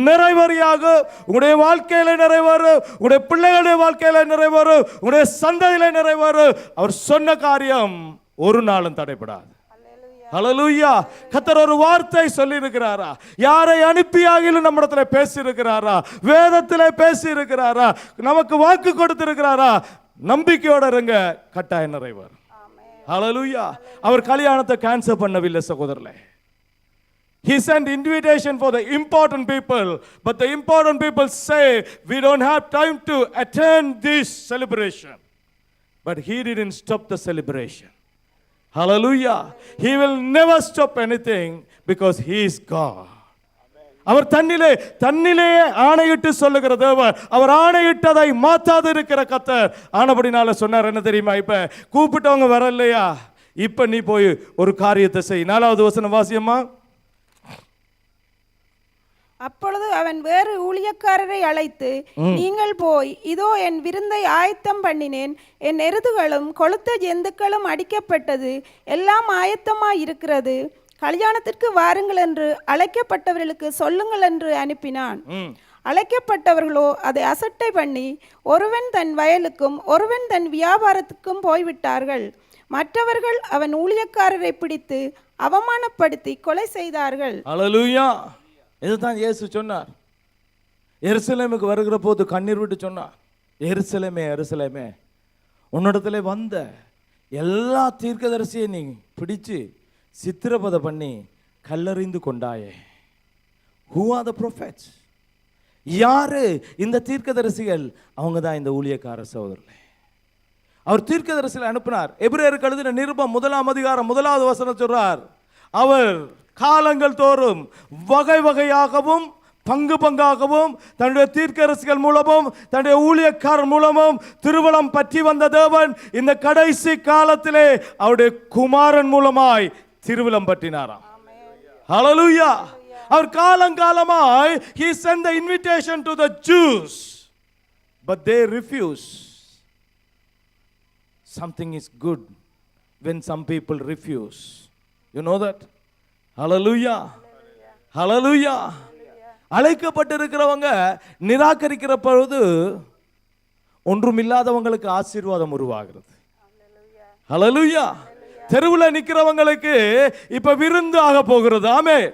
நிறைவேறியாக உங்களுடைய வாழ்க்கையில நிறைவேறும், உங்களுடைய பிள்ளைகளுடைய வாழ்க்கையில நிறைவேறும், உங்களுடைய சந்ததியில நிறைவேறும். அவர் சொன்ன காரியம் ஒரு நாளும் தடைபடாது. ஹல்லேலூயா. கர்த்தர் ஒரு வார்த்தை சொல்லி இருக்கிறாரா? யாரை அனுப்பியாகிலும் நம்மிடத்துல பேசி இருக்கிறாரா? வேதத்திலே பேசி இருக்கிறாரா? நமக்கு வாக்கு கொடுத்திருக்கிறாரா? நம்பிக்கையோட இருங்க, கட்டாயம் நிறைவேறும். ஹல்லேலூயா. அவர் கல்யாணத்தை கேன்சல் பண்ணவில்லை சகோதரர்களே. He sent invitation for the important people, but the important people say we don't have time to attend this celebration. But he didn't stop the celebration. Hallelujah. He will never stop anything because he is God. அவர் தன்னிலே ஆணையிட்டு சொல்லுகிற தேவன். அவர் ஆணையிட்டதை மாத்தாது இருக்கிற கர்த்தர். ஆனபடினால சொன்னார் என்ன தெரியுமா? இப்ப கூப்பிட்டவங்க வரலையா, இப்ப நீ போய் ஒரு காரியத்தை செய். 4வது வசனம் வாசியம்மா. அப்பொழுது அவன் வேறு ஊழியக்காரரை அழைத்து, நீங்கள் போய், இதோ என் விருந்தை ஆயத்தம் பண்ணினேன், என் எருதுகளும் கொழுத்த ஜந்துக்களும் அடிக்கப்பட்டது, எல்லாம் ஆயத்தமாய் இருக்கிறது, கல்யாணத்திற்கு வாருங்கள் என்று அழைக்கப்பட்டவர்களுக்கு சொல்லுங்கள் என்று அனுப்பினான். அழைக்கப்பட்டவர்களோ அதை அசட்டை பண்ணி ஒருவன் தன் வயலுக்கும் ஒருவன் தன் வியாபாரத்துக்கும் போய்விட்டார்கள். மற்றவர்கள் அவன் ஊழியக்காரரை பிடித்து அவமானப்படுத்தி கொலை செய்தார்கள். அல்லேலூயா. இதுதான் இயேசு சொன்னார். எருசலேமுக்கு வருகிற போது கண்ணீர் விட்டு சொன்னார், எருசலேமே எருசலேமே, உன்னிடத்துல வந்த எல்லா தீர்க்கதரிசியை நீ பிடிச்சு சித்திரவதை பண்ணி கல்லறிந்து கொண்டாயே. Who are the prophets? யாரு இந்த தீர்க்கதரிசிகள்? அவங்க தான் இந்த ஊழியக்கார சகோதரர்களே. அவர் தீர்க்கதரிசிகளை அனுப்பினார். எபிரேயருக்கு எழுதின நிருபம் 1ஆம் அதிகாரம் 1வது வசனம் சொல்றார், அவர் காலங்கள் தோறும் வகை வகையாகவும் பங்கு பங்காகவும் தன்னுடைய தீர்க்கதரிசிகள் மூலமும் தன்னுடைய ஊழியக்காரர் மூலமும் திருவலம் பற்றி வந்த தேவன் இந்த கடைசி காலத்திலே அவருடைய குமாரன் மூலமாய் திருவிழம் பற்றினாராம். ஹல்லேலூயா. அவர் காலங்காலமாய் he sent the invitation to the Jews but they refuse. Something is good when some people refuse. You know that? Hallelujah. Hallelujah. அழைக்கப்பட்டிருக்கிறவங்க நிராகரிக்கிற பொழுது ஒன்றுமில்லாதவங்களுக்கு ஆசீர்வாதம் உருவாகிறது. ஹல்லேலூயா. தெருவில் நிற்கிறவங்களுக்கு இப்ப விருந்து ஆக போகிறது. ஆமென்.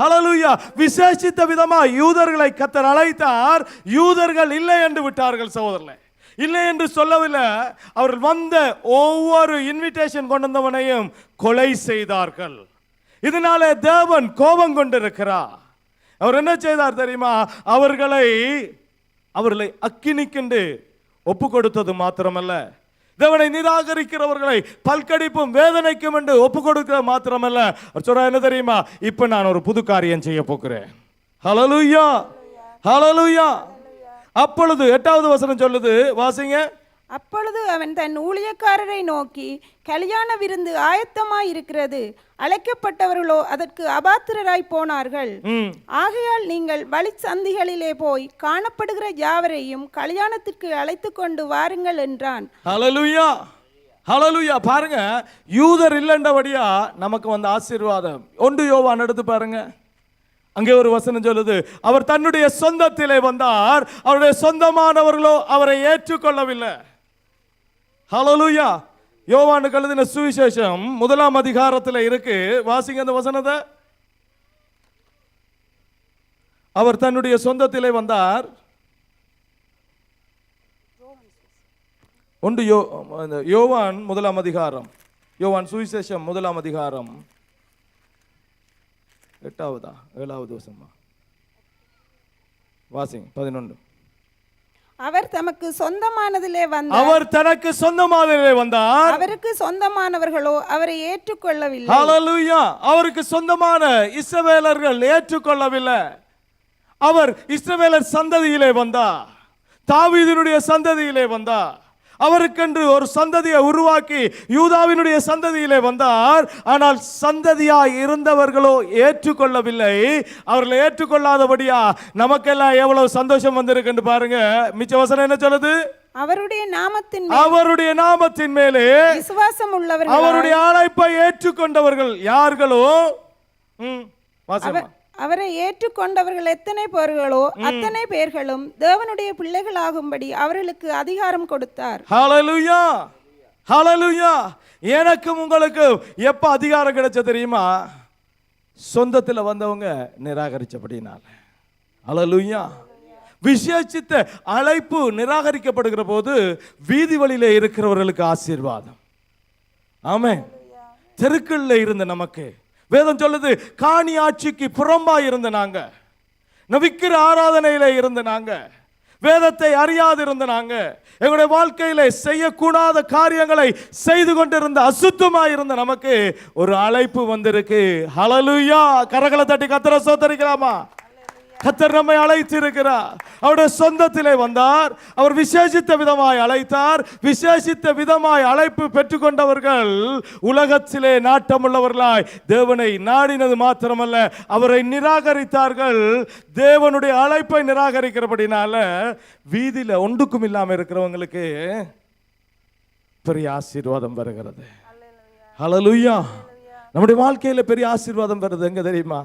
ஹல்லேலூயா. விசேஷித்த விதமா யூதர்களை கர்த்தர் அழைத்தார். யூதர்கள் இல்லை என்று விட்டார்கள் சகோதரர்களே. இல்லை என்று சொல்லவில்லை, அவர்கள் வந்த ஒவ்வொரு இன்விடேஷன் கொண்டு வந்தவனையும் கொலை செய்தார்கள். இதனாலே தேவன் கோபம் கொண்டிருக்கிறார். அவர் என்ன செய்தார் தெரியுமா? அவர்களை அக்கினிக்கென்று ஒப்பு கொடுத்தது மாத்திரமல்ல, தேவனை நிராகரிக்கிறவர்களை பல்கடிப்பும் வேதனைக்கும் என்று ஒப்பு கொடுக்கிற மாத்திரமல்ல, அவர் சொல்றார் என்ன தெரியுமா? இப்ப நான் ஒரு புது காரியம் செய்ய போகிறேன். ஹல்லேலூயா. ஹல்லேலூயா. அப்பொழுது 8வது வசனம் சொல்லுது, வாசிங்க. அப்பொழுது அவன் தன் ஊழியக்காரரை நோக்கி, கல்யாண விருந்து ஆயத்தமாய் இருக்கிறது, அழைக்கப்பட்டவர்களோ அதற்கு அபாத்திரராய் போனார்கள். ஆகையால் நீங்கள் வழி சந்திகளிலே போய் காணப்படுகிற யாவரையும் கல்யாணத்திற்கு அழைத்து கொண்டு வாருங்கள் என்றான். ஹல்லேலூயா. ஹல்லேலூயா. பாருங்க, யூதர் இல்லைன்றபடியா நமக்கு வந்த ஆசீர்வாதம். 1 யோவான் எடுத்து பாருங்க. அங்கே ஒரு வசனம் சொல்லுது, அவர் தன்னுடைய சொந்தத்திலே வந்தார், அவருடைய சொந்தமானவர்களோ அவரை ஏற்றுக்கொள்ளவில்லை. ஹல்லேலூயா. யோவானுக்கு எழுதின சுவிசேஷம் 1ஆம் அதிகாரத்தில் இருக்கு. வாசிங்க அந்த வசனத்தை. அவர் தன்னுடைய சொந்தத்திலே வந்தார். யோவான் 1ஆம் அதிகாரம், யோவான் சுவிசேஷம் 1ஆம் அதிகாரம் 7வது வசனமா வாசிங்க. 11. அவர் தமக்கு சொந்தமானதிலே வந்தார், அவர் தனக்கு சொந்தமானதிலே வந்தார், அவருக்கு சொந்தமானவர்களோ அவரை ஏற்றுக்கொள்ளவில்லை. ஹல்லேலூயா. அவருக்கு சொந்தமான இஸ்ரவேலர்கள் ஏற்றுக்கொள்ளவில்லை. அவர் இஸ்ரவேலர் சந்ததியிலே வந்தார், தாவீதினுடைய சந்ததியிலே வந்தார். அவருக்கென்று ஒரு சந்ததியை உருவாக்கி யூதாவினுடைய சந்ததியிலே வந்தார். ஆனால் சந்ததியாய் இருந்தவர்களோ ஏற்றுக்கொள்ளவில்லை. அவர்களை ஏற்றுக்கொள்ளாதபடியா நமக்கெல்லாம் எவ்வளவு சந்தோஷம் வந்திருக்கு பாருங்க. மிச்ச வசனம் என்ன சொல்லுது? அவருடைய நாமத்தின் மேலே விசுவாசம் உள்ளவர்கள், அவருடைய அழைப்பை ஏற்றுக்கொண்டவர்கள் யார்களோ, அவரை ஏற்றுக்கொண்டவர்கள் எத்தனை பேர்களோ அத்தனை பேர்களும் தேவனுடைய பிள்ளைகளாகும்படி அவர்களுக்கு அதிகாரம் கொடுத்தார். ஹல்லேலூயா. ஹல்லேலூயா. எனக்கும் உங்களுக்கு எப்ப அதிகாரம் கிடைச்ச தெரியுமா? சொந்தத்தில் வந்தவங்க நிராகரிச்சபடினால. ஹல்லேலூயா. விசேஷித்த அழைப்பு நிராகரிக்கப்படுகிற போது வீதி வழியில இருக்கிறவர்களுக்கு ஆசீர்வாதம். ஆமென். தெருக்கள்ல இருந்த நமக்கு வேதம் சொல்லுது, காணி ஆட்சிக்கு புறம்பா இருந்த நாங்க, நவிக்கிற ஆராதனையில இருந்த நாங்க, வேதத்தை அறியாதிருந்த நாங்க, எங்களுடைய வாழ்க்கையில செய்யக்கூடாத காரியங்களை செய்து கொண்டிருந்த அசுத்தமாயிருந்த நமக்கு ஒரு அழைப்பு வந்திருக்கு. ஹல்லேலூயா. கரங்களை தட்டி கர்த்தரை ஸ்தோத்திரிக்கலாமா? கர்த்தர் நம்மை அழைத்திருக்கிறார். அவருடைய சொந்தத்திலே வந்தார். அவர் விசேஷித்த விதமாய் அழைத்தார். விசேஷித்த விதமாய் அழைப்பு பெற்றுக்கொண்டவர்கள் உலகத்திலே நாட்டமுள்ளவர்களாய் தேவனை நாடினது மாத்திரமல்ல, அவரை நிராகரித்தார்கள். தேவனுடைய அழைப்பை நிராகரிக்கிறபடினால வீதியில ஒன்றுக்கும் இல்லாம இருக்கிறவங்களுக்கு பெரிய ஆசீர்வாதம் வருகிறது. ஹல்லேலூயா. நம்முடைய வாழ்க்கையில பெரிய ஆசீர்வாதம் வருது. எங்க தெரியுமா?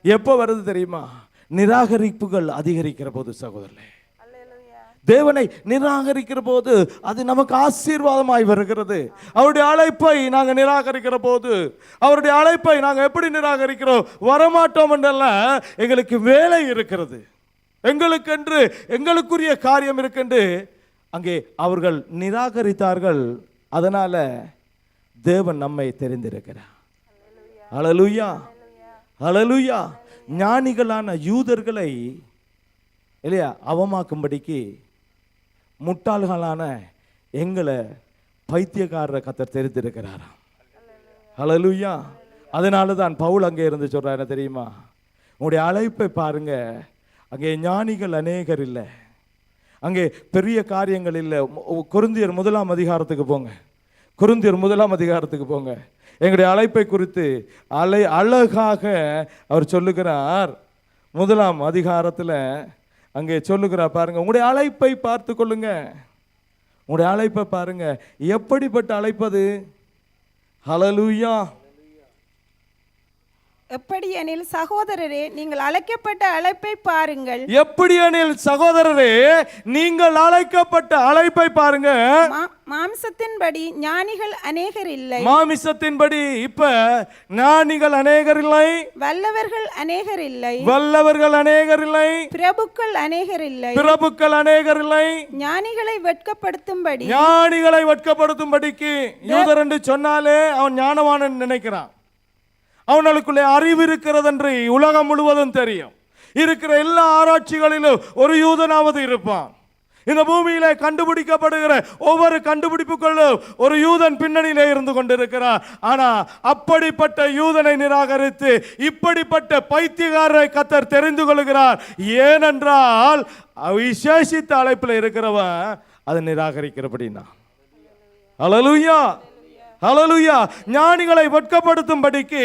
எப்போ வருது தெரியுமா? நிராகரிப்புகள் அதிகரிக்கிற போது சகோதரர்களே, தேவனை நிராகரிக்கிற போது அது நமக்கு ஆசீர்வாதமாய் வருகிறது. அவருடைய அழைப்பை நாங்கள் நிராகரிக்கிற போது, அவருடைய அழைப்பை நாங்கள் எப்படி நிராகரிக்கிறோம்? வரமாட்டோம் என்றல்ல, எங்களுக்கு வேலை இருக்கிறது, எங்களுக்கென்று எங்களுக்குரிய காரியம் இருக்கின்று அங்கே அவர்கள் நிராகரித்தார்கள். அதனால தேவன் நம்மை தெரிந்திருக்கிறார். ஹல்லேலூயா. ஹல்லேலூயா. ஞானிகளான யூதர்களை இல்லையா அவமாக்கும்படிக்கு முட்டாள்களான எங்களை பைத்தியக்காரரை கர்த்தர் தெரிந்திருக்கிறாராம். ஹல்லேலூயா. அதனால தான் பவுல் அங்கே இருந்து சொல்றாரு தெரியுமா? உங்களுடைய அழைப்பை பாருங்க, அங்கே ஞானிகள் அநேகர் இல்லை, அங்கே பெரிய காரியங்கள் இல்லை. கொரிந்தியர் 1 அதிகாரத்துக்கு போங்க. கொரிந்தியர் 1 அதிகாரத்துக்கு போங்க. எங்களுடைய அழைப்பை குறித்து அழகாக அவர் சொல்லுகிறார். 1 அதிகாரத்தில் அங்கே சொல்லுகிறார் பாருங்க. உங்களுடைய அழைப்பை பார்த்து கொள்ளுங்க. உங்களுடைய அழைப்பை பாருங்க, எப்படிப்பட்ட அழைப்பது? ஹல்லேலூயா. எப்படியெனில் சகோதரரே, நீங்கள் அழைக்கப்பட்ட அழைப்பை பாருங்கள். எப்படியெனில் சகோதரரே, நீங்கள் அழைக்கப்பட்ட அழைப்பை பாருங்க. மாம்சத்தின்படி ஞானிகள் அநேகர் இல்லை. மாமிசத்தின்படி இப்ப ஞானிகள் அநேகர் இல்லை, வல்லவர்கள் அநேகர் இல்லை, வல்லவர்கள் அநேகர் இல்லை, பிரபுக்கள் அநேகர் இல்லை, பிரபுக்கள் அநேகர் இல்லை. ஞானிகளை வெட்கப்படுத்தும்படி, ஞானிகளை வெட்கப்படுத்தும்படிக்கு. யூதர் என்று சொன்னாலே அவன் ஞானவான் நினைக்கிறான். அவனுக்குள்ளே அறிவு இருக்கிறது என்று உலகம் முழுவதும் தெரியும். இருக்கிற எல்லா ஆராய்ச்சிகளிலும் ஒரு யூதனாவது இருப்பான். இந்த பூமியிலே கண்டுபிடிக்கப்படுகிற ஒவ்வொரு கண்டுபிடிப்புகளும் ஒரு யூதன் பின்னணியிலே இருந்து கொண்டிருக்கிறார். ஆனா அப்படிப்பட்ட யூதனை நிராகரித்து இப்படிப்பட்ட பைத்தியக்காரரை கர்த்தர் தெரிந்து கொள்கிறார். ஏனென்றால் விசேஷித்த அழைப்பில் இருக்கிறவன் அதை நிராகரிக்கிறபடினா. ஹல்லேலூயா. ஹல்லேலூயா. ஞானிகளை வெட்கப்படுத்தும்படிக்கு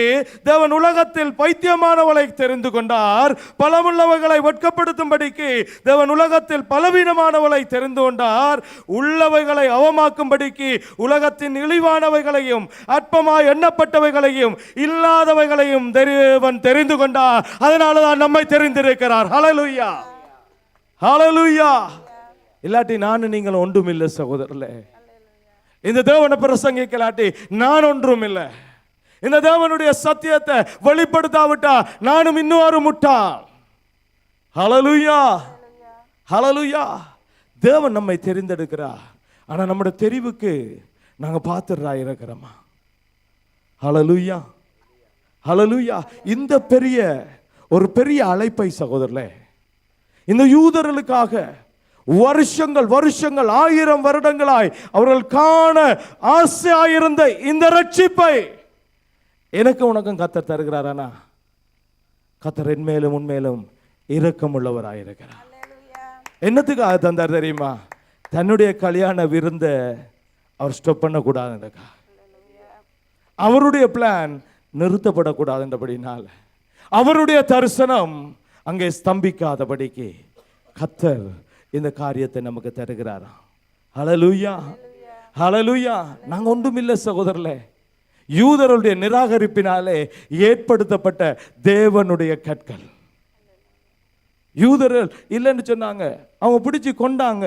தேவன் உலகத்தில் பைத்தியமானவளை தெரிந்து கொண்டார். பலமுள்ளவர்களை வெட்கப்படுத்தும்படிக்கு தேவன் உலகத்தில் பலவீனமானவளை தெரிந்து கொண்டார். உள்ளவைகளை அவமாக்கும்படிக்கு உலகத்தின் இழிவானவைகளையும் அற்பமாய் எண்ணப்பட்டவைகளையும் இல்லாதவைகளையும் தேவன் தெரிந்து கொண்டார். அதனால தான் நம்மை தெரிந்திருக்கிறார். ஹல்லேலூயா. ஹல்லேலூயா. இல்லாட்டி நான் நீங்கள் ஒன்றும் இல்லை சகோதரர்களே. இந்த தேவனை பிரசங்கிக்கலாட்டி நான் ஒன்றும் இல்லை. இந்த தேவனுடைய சத்தியத்தை வெளிப்படுத்தாவிட்டா நானும் இன்னொரு முட்டாள். ஹல்லேலூயா. ஹல்லேலூயா. தேவன் நம்மை தெரிந்தெடுக்கிறார். ஆனா நம்முடைய தெரிவுக்கு நாங்க பாத்துறா இருக்கிறோமா? ஹல்லேலூயா. ஹல்லேலூயா. இந்த ஒரு பெரிய அழைப்பை சகோதரர்களே, இந்த யூதர்களுக்காக வருஷங்கள் 1000 வருடங்களாய் அவர்கள் காண ஆசையாயிருந்த இந்த ரட்சிப்பை எனக்கு உனக்கும் கர்த்தர் தருகிறாரானா? கர்த்தர் என் மேலும் உன்மேலும் இரக்கம் உள்ளவராயிருக்கிறார். என்னத்துக்காக தந்தார் தெரியுமா? தன்னுடைய கல்யாண விருந்த அவர் ஸ்டாப் பண்ணக்கூடாதுன்றக்கா. அவருடைய பிளான் நிறுத்தப்படக்கூடாதுன்றபடினால, அவருடைய தரிசனம் அங்கே ஸ்தம்பிக்காதபடிக்கு கர்த்தர் இந்த காரியத்தை நமக்கு தருகிறாராம். ஹல்லேலூயா. ஹல்லேலூயா. நாங்க ஒன்றுமில்லை சகோதரர்களே. யூதருடைய நிராகரிப்பினாலே ஏற்படுத்தப்பட்ட தேவனுடைய கற்கள். யூதர்கள் இல்லைன்னு சொன்னாங்க, அவங்க பிடிச்சு கொண்டாங்க.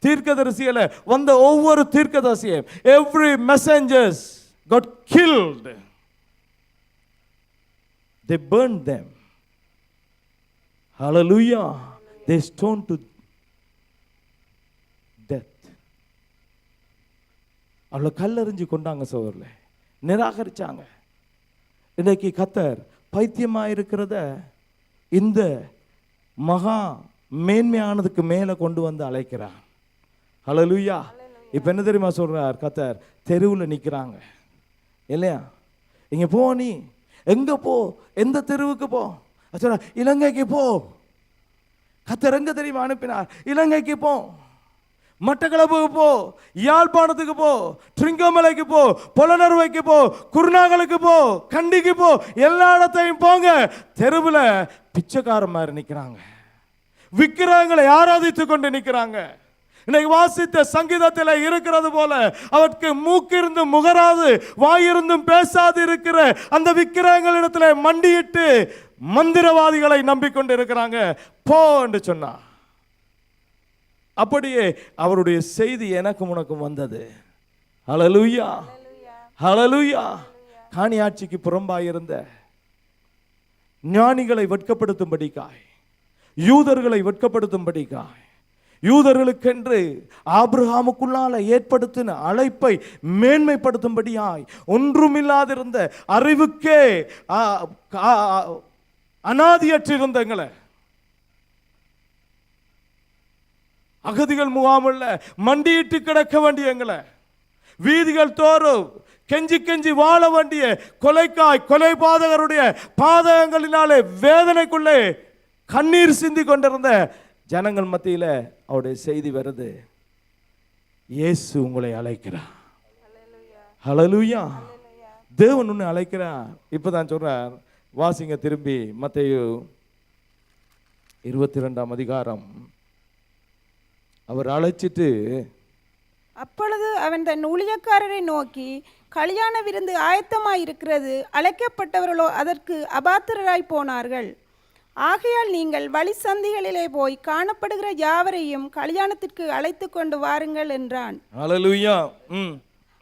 தீர்க்கதரிசிகளை வந்த ஒவ்வொரு தீர்க்கதரிசியும் every messengers got killed. They burned them. Hallelujah. They stoned to death. அவளை கல்லறிஞ்சு கொண்டாங்க சோதரில், நிராகரிச்சாங்க. இன்னைக்கு கர்த்தர் பைத்தியமாக இருக்கிறத இந்த மகா மேன்மையானதுக்கு மேலே கொண்டு வந்து அழைக்கிறார். ஹல்லேலூயா. இப்போ என்ன தெரியுமா சொல்றார் கர்த்தர்? தெருவில் நிற்கிறாங்க இல்லையா? இங்கே போ, நீ எங்கே போ, எந்த தெருவுக்கு போ? சொல்ற இலங்கைக்கு போ. கர்த்தர் எங்கே தெரியுமா அனுப்பினார்? இலங்கைக்கு போ, மட்டக்களப்புக்கு போ, யாழ்ப்பாணத்துக்கு போ, ட்ரிங்கோமலைக்கு போ, பொலனறுவைக்கு போ, குருநாகலுக்கு போ, கண்டிக்கு போ, எல்லா இடத்தையும் போங்க. தெருவில் பிச்சைக்கார மாதிரி நிற்கிறாங்க, விக்கிரகங்களை ஆராதித்து கொண்டு நிற்கிறாங்க. இன்னைக்கு வாசித்த சங்கீதத்தில் இருக்கிறது போல அவருக்கு மூக்கிருந்தும் முகராது வாயிருந்தும் பேசாது இருக்கிற அந்த விக்கிரகங்களிடத்துல மண்டியிட்டு மந்திரவாதிகளை நம்பிக்கொண்டு இருக்கிறாங்க. போ என்று சொன்னா. அப்படியே அவருடைய செய்தி எனக்கும் உனக்கும் வந்தது. ஹல்லேலூயா, ஹல்லேலூயா. காணியாட்சிக்கு புறம்பாயிருந்த ஞானிகளை வெட்கப்படுத்தும்படிக்காய், யூதர்களை வெட்கப்படுத்தும்படிக்காய், யூதர்களுக்கென்று ஆபிரகாமுக்குள்ளால ஏற்படுத்தின அழைப்பை மேன்மைப்படுத்தும்படியாய் ஒன்றுமில்லாதிருந்த அறிவுக்கே அனாதியற்றிருந்தங்களை, அகதிகள் முகாமில் மண்டியிட்டு கிடக்க வேண்டியங்களை, வீதிகள் தோறும் கெஞ்சி கெஞ்சி வாழ வேண்டிய கொலைபாதகருடைய பாதகங்களினாலே வேதனைக்குள்ளே கண்ணீர் சிந்தி கொண்டிருந்த ஜனங்கள் மத்தியில் அவருடைய செய்தி வருது. இயேசு உங்களை அழைக்கிறார். ஹல்லேலூயா. தேவன் உன்னை அழைக்கிறார். இப்பதான் சொல்றார், வாசிங்க திரும்பி மத்தேயு 22ஆம் அதிகாரம். அவர் அழைச்சிட்டு, அப்பொழுது அவன் தன் ஊழியக்காரரை நோக்கி, கல்யாண விருந்து ஆயத்தமாயிருக்கிறது, அழைக்கப்பட்டவர்களோ அதற்கு அபாத்திரராய் போனார்கள். ஆகையால் நீங்கள் வழி சந்திகளிலே போய் காணப்படுகிற யாவரையும் கல்யாணத்திற்கு அழைத்து கொண்டு வாருங்கள் என்றான். ஹல்லேலூயா.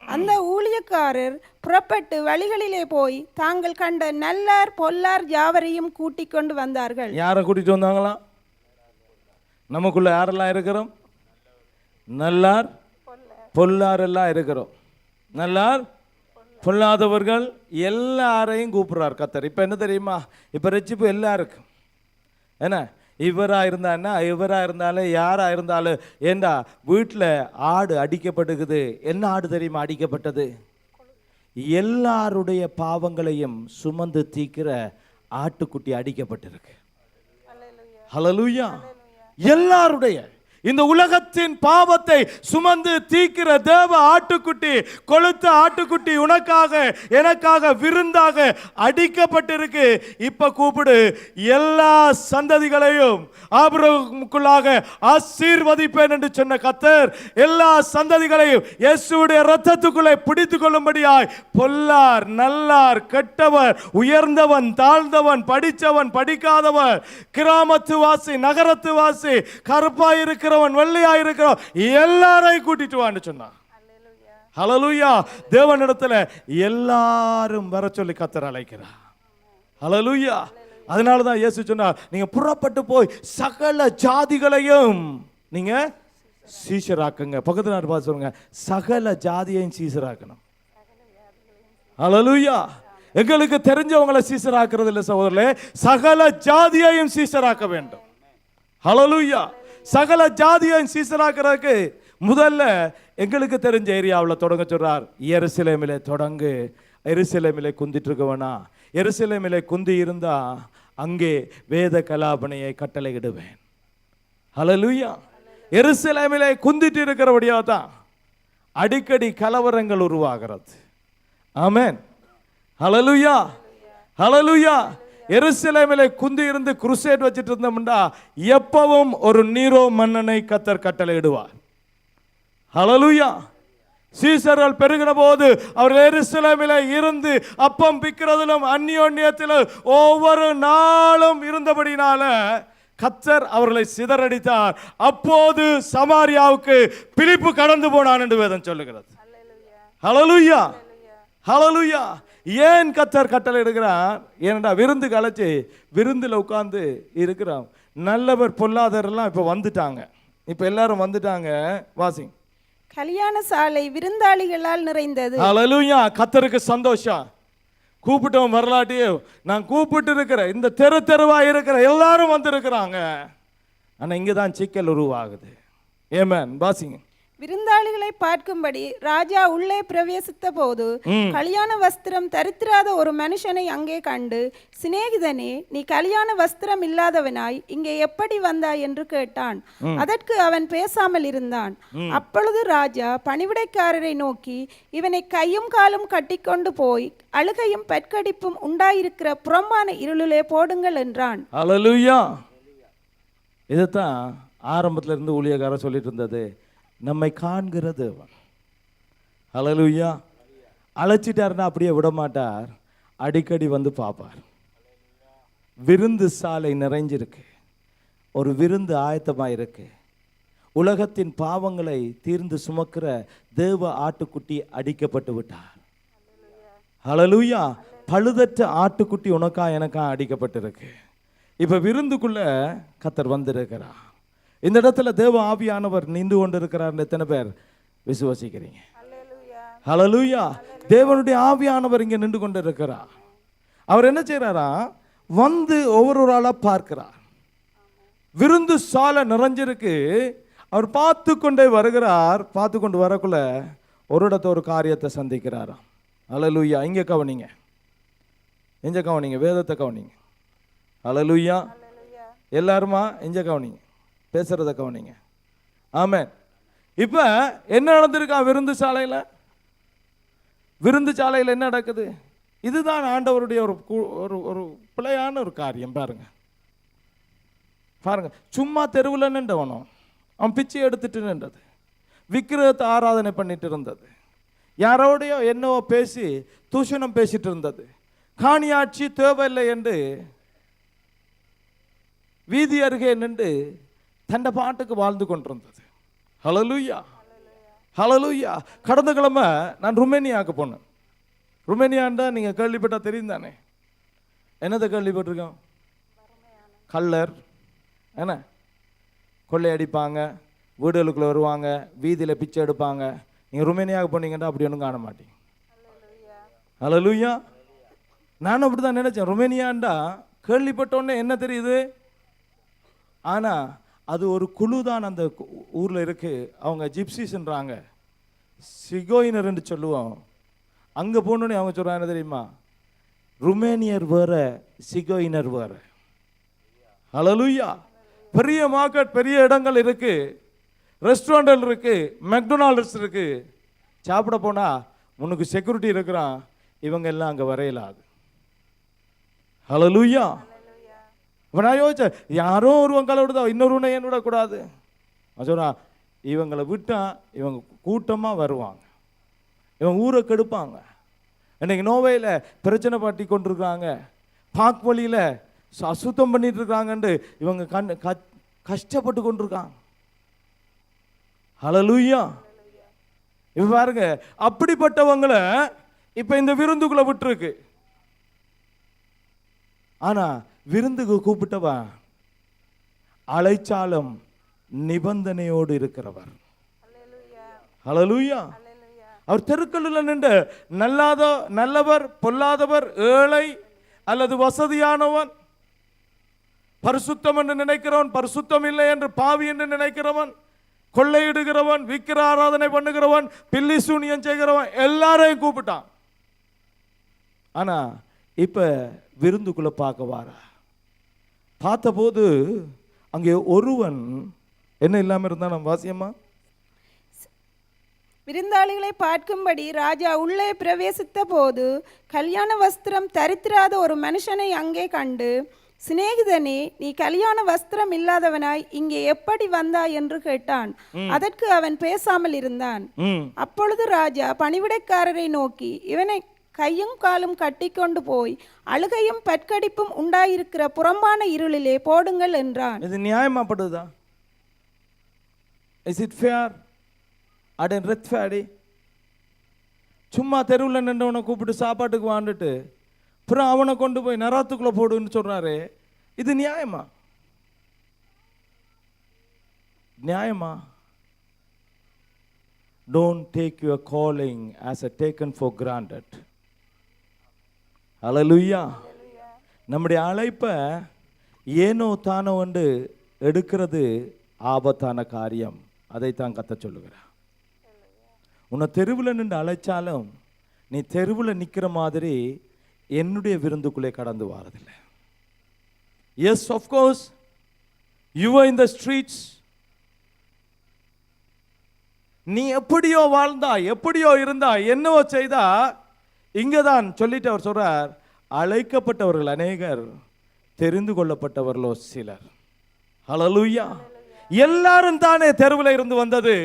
அந்த ஊழியக்காரர் புறப்பட்டு வழிகளிலே போய் தாங்கள் கண்ட நல்லார் பொல்லார் யாவரையும் கூட்டிக் கொண்டு வந்தார்கள். யாரை கூட்டிட்டு வந்தாங்களா? நமக்குள்ள யாரெல்லாம் இருக்கிறோம்? நல்லார் பொல்லார் எல்லாம் இருக்கிறோம். நல்லார் பொல்லாதவர்கள் எல்லாரையும் கூப்பிடுறார் கர்த்தர். இப்போ என்ன தெரியுமா? இப்போ ரட்சிப்பு எல்லாருக்கும் என்ன, இவராக இருந்தான்னா இவராக இருந்தாலும் யாராக இருந்தாலும். ஏண்டா வீட்டில் ஆடு அடிக்கப்பட்டுக்குது. என்ன ஆடு தெரியுமா அடிக்கப்பட்டது? எல்லாருடைய பாவங்களையும் சுமந்து தீக்கிற ஆட்டுக்குட்டி அடிக்கப்பட்டிருக்கு. ஹல்லேலூயா. எல்லாருடைய இந்த உலகத்தின் பாவத்தை சுமந்து தீக்கிற தேவ ஆட்டுக்குட்டி, கொழுத்த ஆட்டுக்குட்டி உனக்காக எனக்காக விருந்தாக அடிக்கப்பட்டிருக்கு. இப்ப கூப்பிடு, எல்லா சந்ததிகளையும் ஆபிரகாமுக்குள்ளாக ஆசீர்வதிப்பேன் என்று சொன்ன கர்த்தர் எல்லா சந்ததிகளையும் இயேசுவுடைய இரத்தத்துக்குள்ளே பிடித்துக் கொள்ளும்படியாய் பொல்லார் நல்லார் கெட்டவர் உயர்ந்தவன் தாழ்ந்தவன் படித்தவன் படிக்காதவன் கிராமத்து வாசி நகரத்து வாசி கருப்பாயிருக்க வெள்ளையாயிருக்கிறோம் எல்லாரையும் கூட்டிட்டு வான்னு சொன்னான். ஹல்லேலூயா. தேவனிடத்துல எல்லாரும் வர சொல்லி கர்த்தர் அழைக்கிறார். ஹல்லேலூயா. அதனாலதான் இயேசு சொன்னார், நீங்க புறப்பட்டு போய் சகல ஜாதிகளையும் நீங்க சீஷராக்குங்க. பக்கத்து நாட்டு பார்த்து சொல்லுங்க, சகல ஜாதியையும் சீஷராக்கணும். ஹல்லேலூயா. எங்களுக்கு தெரிஞ்சவங்களை சீஷராக்குறது இல்லை சகோதரர்களே, சகல ஜாதியையும் சீஷராக்க வேண்டும். ஹல்லேலூயா. சகல ஜாதியையும் சீஷராக்கிறதுக்கு முதல்ல எங்களுக்கு தெரிஞ்ச ஏரியாவில் தொடங்க சொல்றார். எருசலேமிலே தொடங்கு. எருசலேமிலே குந்திட்டு இருக்கவனா, எருசலேமிலே குந்தி இருந்தா அங்கே வேத கலாபனையை கட்டளையிடுவேன். ஹல்லேலூயா. எருசலேமிலே குந்திட்டு இருக்கிறபடியா தான் அடிக்கடி கலவரங்கள் உருவாகிறது. ஆமென். ஹல்லேலூயா, ஹல்லேலூயா. எருசலேமிலே குந்தி இருந்து குருசேட் வச்சிட்டு இருந்தோம்டா எப்பவும் ஒரு நீரோ மன்னனை கர்த்தர் கட்டளையிடுவார். ஹல்லேலூயா. சீசர்கள் பெருகின போது அவர் எருசலேமிலே இருந்து அப்பம் பிக்கிறதிலும் அந்யோன்யத்திலும் ஒவ்வொரு நாளும் இருந்தபடினால கர்த்தர் அவர்களை சிதறடித்தார். அப்போது சமாரியாவுக்கு பிலிப்பு கடந்து போனான் என்று வேதம் சொல்லுகிறது. ஹல்லேலூயா, ஹல்லேலூயா. ஏன் கர்த்தர் கட்டளை எடுக்கிறார்? ஏனண்டா விருந்து கலைச்சு விருந்தில் உட்கார்ந்து இருக்கிறோம். நல்லவர் பொல்லாதவரெல்லாம் இப்போ வந்துட்டாங்க. இப்போ எல்லாரும் வந்துட்டாங்க. வாசிங். கல்யாண சாலை விருந்தாளிகளால் நிறைந்தது. ஹல்லேலூயா. கர்த்தருக்கு சந்தோஷம். கூப்பிட்டவன் வரலாட்டியே நான் கூப்பிட்டு இருக்கிற இந்த தெருவா இருக்கிற எல்லாரும் வந்து இருக்கிறாங்க. ஆனா இங்க தான் சிக்கல் உருவாகுது. ஏமேன், வாசிங்க. விருந்தாளிகளை பார்க்கும்படி ராஜா உள்ளே பிரவேசித்த போது கல்யாண வஸ்திரம் தரித்திராத ஒரு மனுஷனை அங்கே கண்டு, சிநேகிதனே, நீ கல்யாண வஸ்திரம் இல்லாதவனாய் இங்கே எப்படி வந்தாய் என்று கேட்டான். அதற்கு அவன் பேசாமல் இருந்தான். அப்பொழுது ராஜா பணிவிடைக்காரரை நோக்கி, இவனை கையும் காலும் கட்டிக்கொண்டு போய் அழுகையும் பற்கடிப்பும் உண்டாயிருக்கிற புறம்பான இருளிலே போடுங்கள் என்றான். அல்லேலூயா. இதைத்தான் ஆரம்பத்துல இருந்து ஊழியக்காரர் சொல்லிட்டு இருந்தது, நம்மை காண்கிற தேவன். அல்லேலூயா. அழைச்சிட்டாருன்னா அப்படியே விட மாட்டார், அடிக்கடி வந்து பார்ப்பார். விருந்து சாலை நிறைஞ்சிருக்கு, ஒரு விருந்து ஆயத்தமாக இருக்கு. உலகத்தின் பாவங்களை தீர்ந்து சுமக்கிற தேவ ஆட்டுக்குட்டி அடிக்கப்பட்டு விட்டார். அல்லேலூயா. பழுதற்ற ஆட்டுக்குட்டி உனக்கா எனக்கா அடிக்கப்பட்டிருக்கு. இப்ப விருந்துக்குள்ள கர்த்தர் வந்திருக்கிறார். இந்த இடத்துல தேவ ஆவியானவர் நின்று கொண்டிருக்கிறார். எத்தனை பேர் விசுவாசிக்கிறீங்க? ஹல்லேலூயா. தேவனுடைய ஆவியானவர் இங்க நின்று கொண்டிருக்கிறார். அவர் என்ன செய்யறாரா, வந்து ஒவ்வொரு ஆளா பார்க்கிறார். விருந்து சாலை நிறைஞ்சிருக்கு. அவர் பார்த்து கொண்டே வருகிறார். பார்த்து கொண்டு வரக்குள்ள ஒரு இடத்த ஒரு காரியத்தை சந்திக்கிறாராம். ஹல்லேலூயா. இங்க கவனிங்க, இங்க கவனிங்க, வேதத்தை கவனிங்க. ஹல்லேலூயா. எல்லாருமா இங்க கவனிங்க, பேசுறத கவனிங்க. ஆமென். இப்ப என்ன நடந்திருக்கா விருந்து சாலையில? விருந்து சாலையில் என்ன நடக்குது? இதுதான் ஆண்டவருடைய ஒரு பிழையான ஒரு காரியம். பாருங்க பாருங்க. சும்மா தெருவில் நின்றவனும் அவன் பிச்சை எடுத்துட்டு நின்றது, விக்கிரகத்தை ஆராதனை பண்ணிட்டு இருந்தது, யாரோடையோ என்னவோ பேசி தூஷணம் பேசிட்டு இருந்தது, காணியாட்சி தேவையில்லை என்று வீதி அருகே நின்று தண்டை பாட்டுக்கு வாழ்ந்து கொண்டிருந்தது. ஹல்லேலூயா. ஹல்லேலூயா. கடந்த கிழமை நான் ருமேனியாவுக்கு போனேன். ருமேனியாண்டா நீங்கள் கேள்விப்பட்டால் தெரியும் தானே? என்னதை கேள்விப்பட்டிருக்கோம்? கள்ளர் என்ன கொள்ளையடிப்பாங்க, வீடுகளுக்குள்ளே வருவாங்க, வீதியில் பிச்சை எடுப்பாங்க. நீங்கள் ருமேனியாவுக்கு போனீங்கன்னா அப்படி ஒன்றும் காண மாட்டீங்க. ஹல்லேலூயா. நானும் அப்படி தான் நினைச்சேன். ருமேனியாண்டா கேள்விப்பட்டோன்னே என்ன தெரியுது, ஆனால் அது ஒரு குழு தான் அந்த ஊரில் இருக்கு. அவங்க ஜிப்சிஸ்ன்றாங்க, சிகோயினர் என்று சொல்லுவோம். அங்கே போனோடனே அவங்க சொல்கிறாங்க என்ன தெரியுமா, ருமேனியர் வேற சிகோயினர் வேற. ஹல்லேலூயா. பெரிய மார்க்கெட், பெரிய இடங்கள் இருக்கு, ரெஸ்டாரண்ட் இருக்கு, மெக்டொனால்ட்ஸ் இருக்கு. சாப்பிட போனா உனக்கு செக்யூரிட்டி இருக்கிறான், இவங்க எல்லாம் அங்கே வரையலாது. ஹல்லேலூயா. இப்போ நான் யோசிச்சேன், யாரோ ஒருவன் கலவிடுதா, இன்னொருவனை ஏன் விடக்கூடாது? சொன்னா இவங்களை விட்டா இவங்க கூட்டமாக வருவாங்க, இவங்க ஊரை கெடுப்பாங்க. இன்னைக்கு நோவையில் பிரச்சனை பாட்டி கொண்டிருக்காங்க, பாக் வழியில் அசுத்தம் பண்ணிட்டு இருக்காங்கன்னு இவங்க கஷ்டப்பட்டு கொண்டிருக்காங்க. ஹல்லேலூயா. இப்ப பாருங்க, அப்படிப்பட்டவங்களை இப்ப இந்த விருந்துக்குள்ள விட்டுருக்கு. ஆனா விருந்துக்கு கூப்பிட்டவன் அழைச்சாலும் நிபந்தனையோடு இருக்கிறவர். ஹல்லேலூயா. அவர் தெருக்களில் நின்று நல்லவர், பொல்லாதவர், ஏழை அல்லது வசதியானவன், பரிசுத்தம் என்று நினைக்கிறவன், பரிசுத்தம் இல்லை என்று பாவி என்று நினைக்கிறவன், கொள்ளையிடுகிறவன், விக்கிர ஆராதனை பண்ணுகிறவன், பில்லி சூனியம் செய்கிறவன், எல்லாரையும் கூப்பிட்டான். ஆனா இப்ப விருந்துக்குள்ள பார்க்க வார பார்த்தபோது அங்கே ஒருவன் என்ன இல்லாம இருந்தான். நம்ம வாசியம்மா. விருந்தாளிகளை பார்க்கும்படி ராஜா உள்ளே பிரவேசித்த போது கல்யாண வஸ்திரம் தரித்திராத ஒரு மனுஷனை அங்கே கண்டு, சிநேகிதனே, நீ கல்யாண வஸ்திரம் இல்லாதவனாய் இங்கே எப்படி வந்தாய் என்று கேட்டான். அதற்கு அவன் பேசாமல் இருந்தான். அப்பொழுது ராஜா பணிவிடைக்காரரை நோக்கி, இவனை கையும் காலும் கட்டிக்கொண்டு போய் அழுகையும் பற்கடிப்பும் உண்டாயிருக்கிற புறம்பான இருளிலே போடுங்கள் என்றான். இது நியாயமாப்படுதா? Is it fair? அடன் ரெட்ஃபேடி? சும்மா தெருவில் நின்றவனை கூப்பிட்டு சாப்பாட்டுக்கு வாண்டுட்டு அப்புறம் அவனை கொண்டு போய் நரகத்துக்குள்ள போடுன்னு சொல்றாரு. இது நியாயமா? நியாயமா? Don't take your calling as a taken for granted. ஹல்லேலூயா. நம்முடைய அழைப்பை ஏனோ தானோ வந்து எடுக்கிறது ஆபத்தான காரியம். அதைத்தான் கத்த சொல்லுகிறார். உன்னை தெருவில் நின்று அழைச்சாலும் நீ தெருவில் நிற்கிற மாதிரி என்னுடைய விருந்துக்குள்ளே கடந்து வாரதில்லை. Yes, of course you are in the streets. நீ எப்படியோ வாழ்ந்தா, எப்படியோ இருந்தா, என்னவோ செய்தா, இங்கே தான் சொல்லிட்டு அவர் சொல்றார், அழைக்கப்பட்டவர்கள் அநேகர், தெரிந்து கொள்ளப்பட்டவர்களோ சிலர். ஹல்லேலூயா. எல்லாரும் தானே தெருவில் இருந்து வந்தது.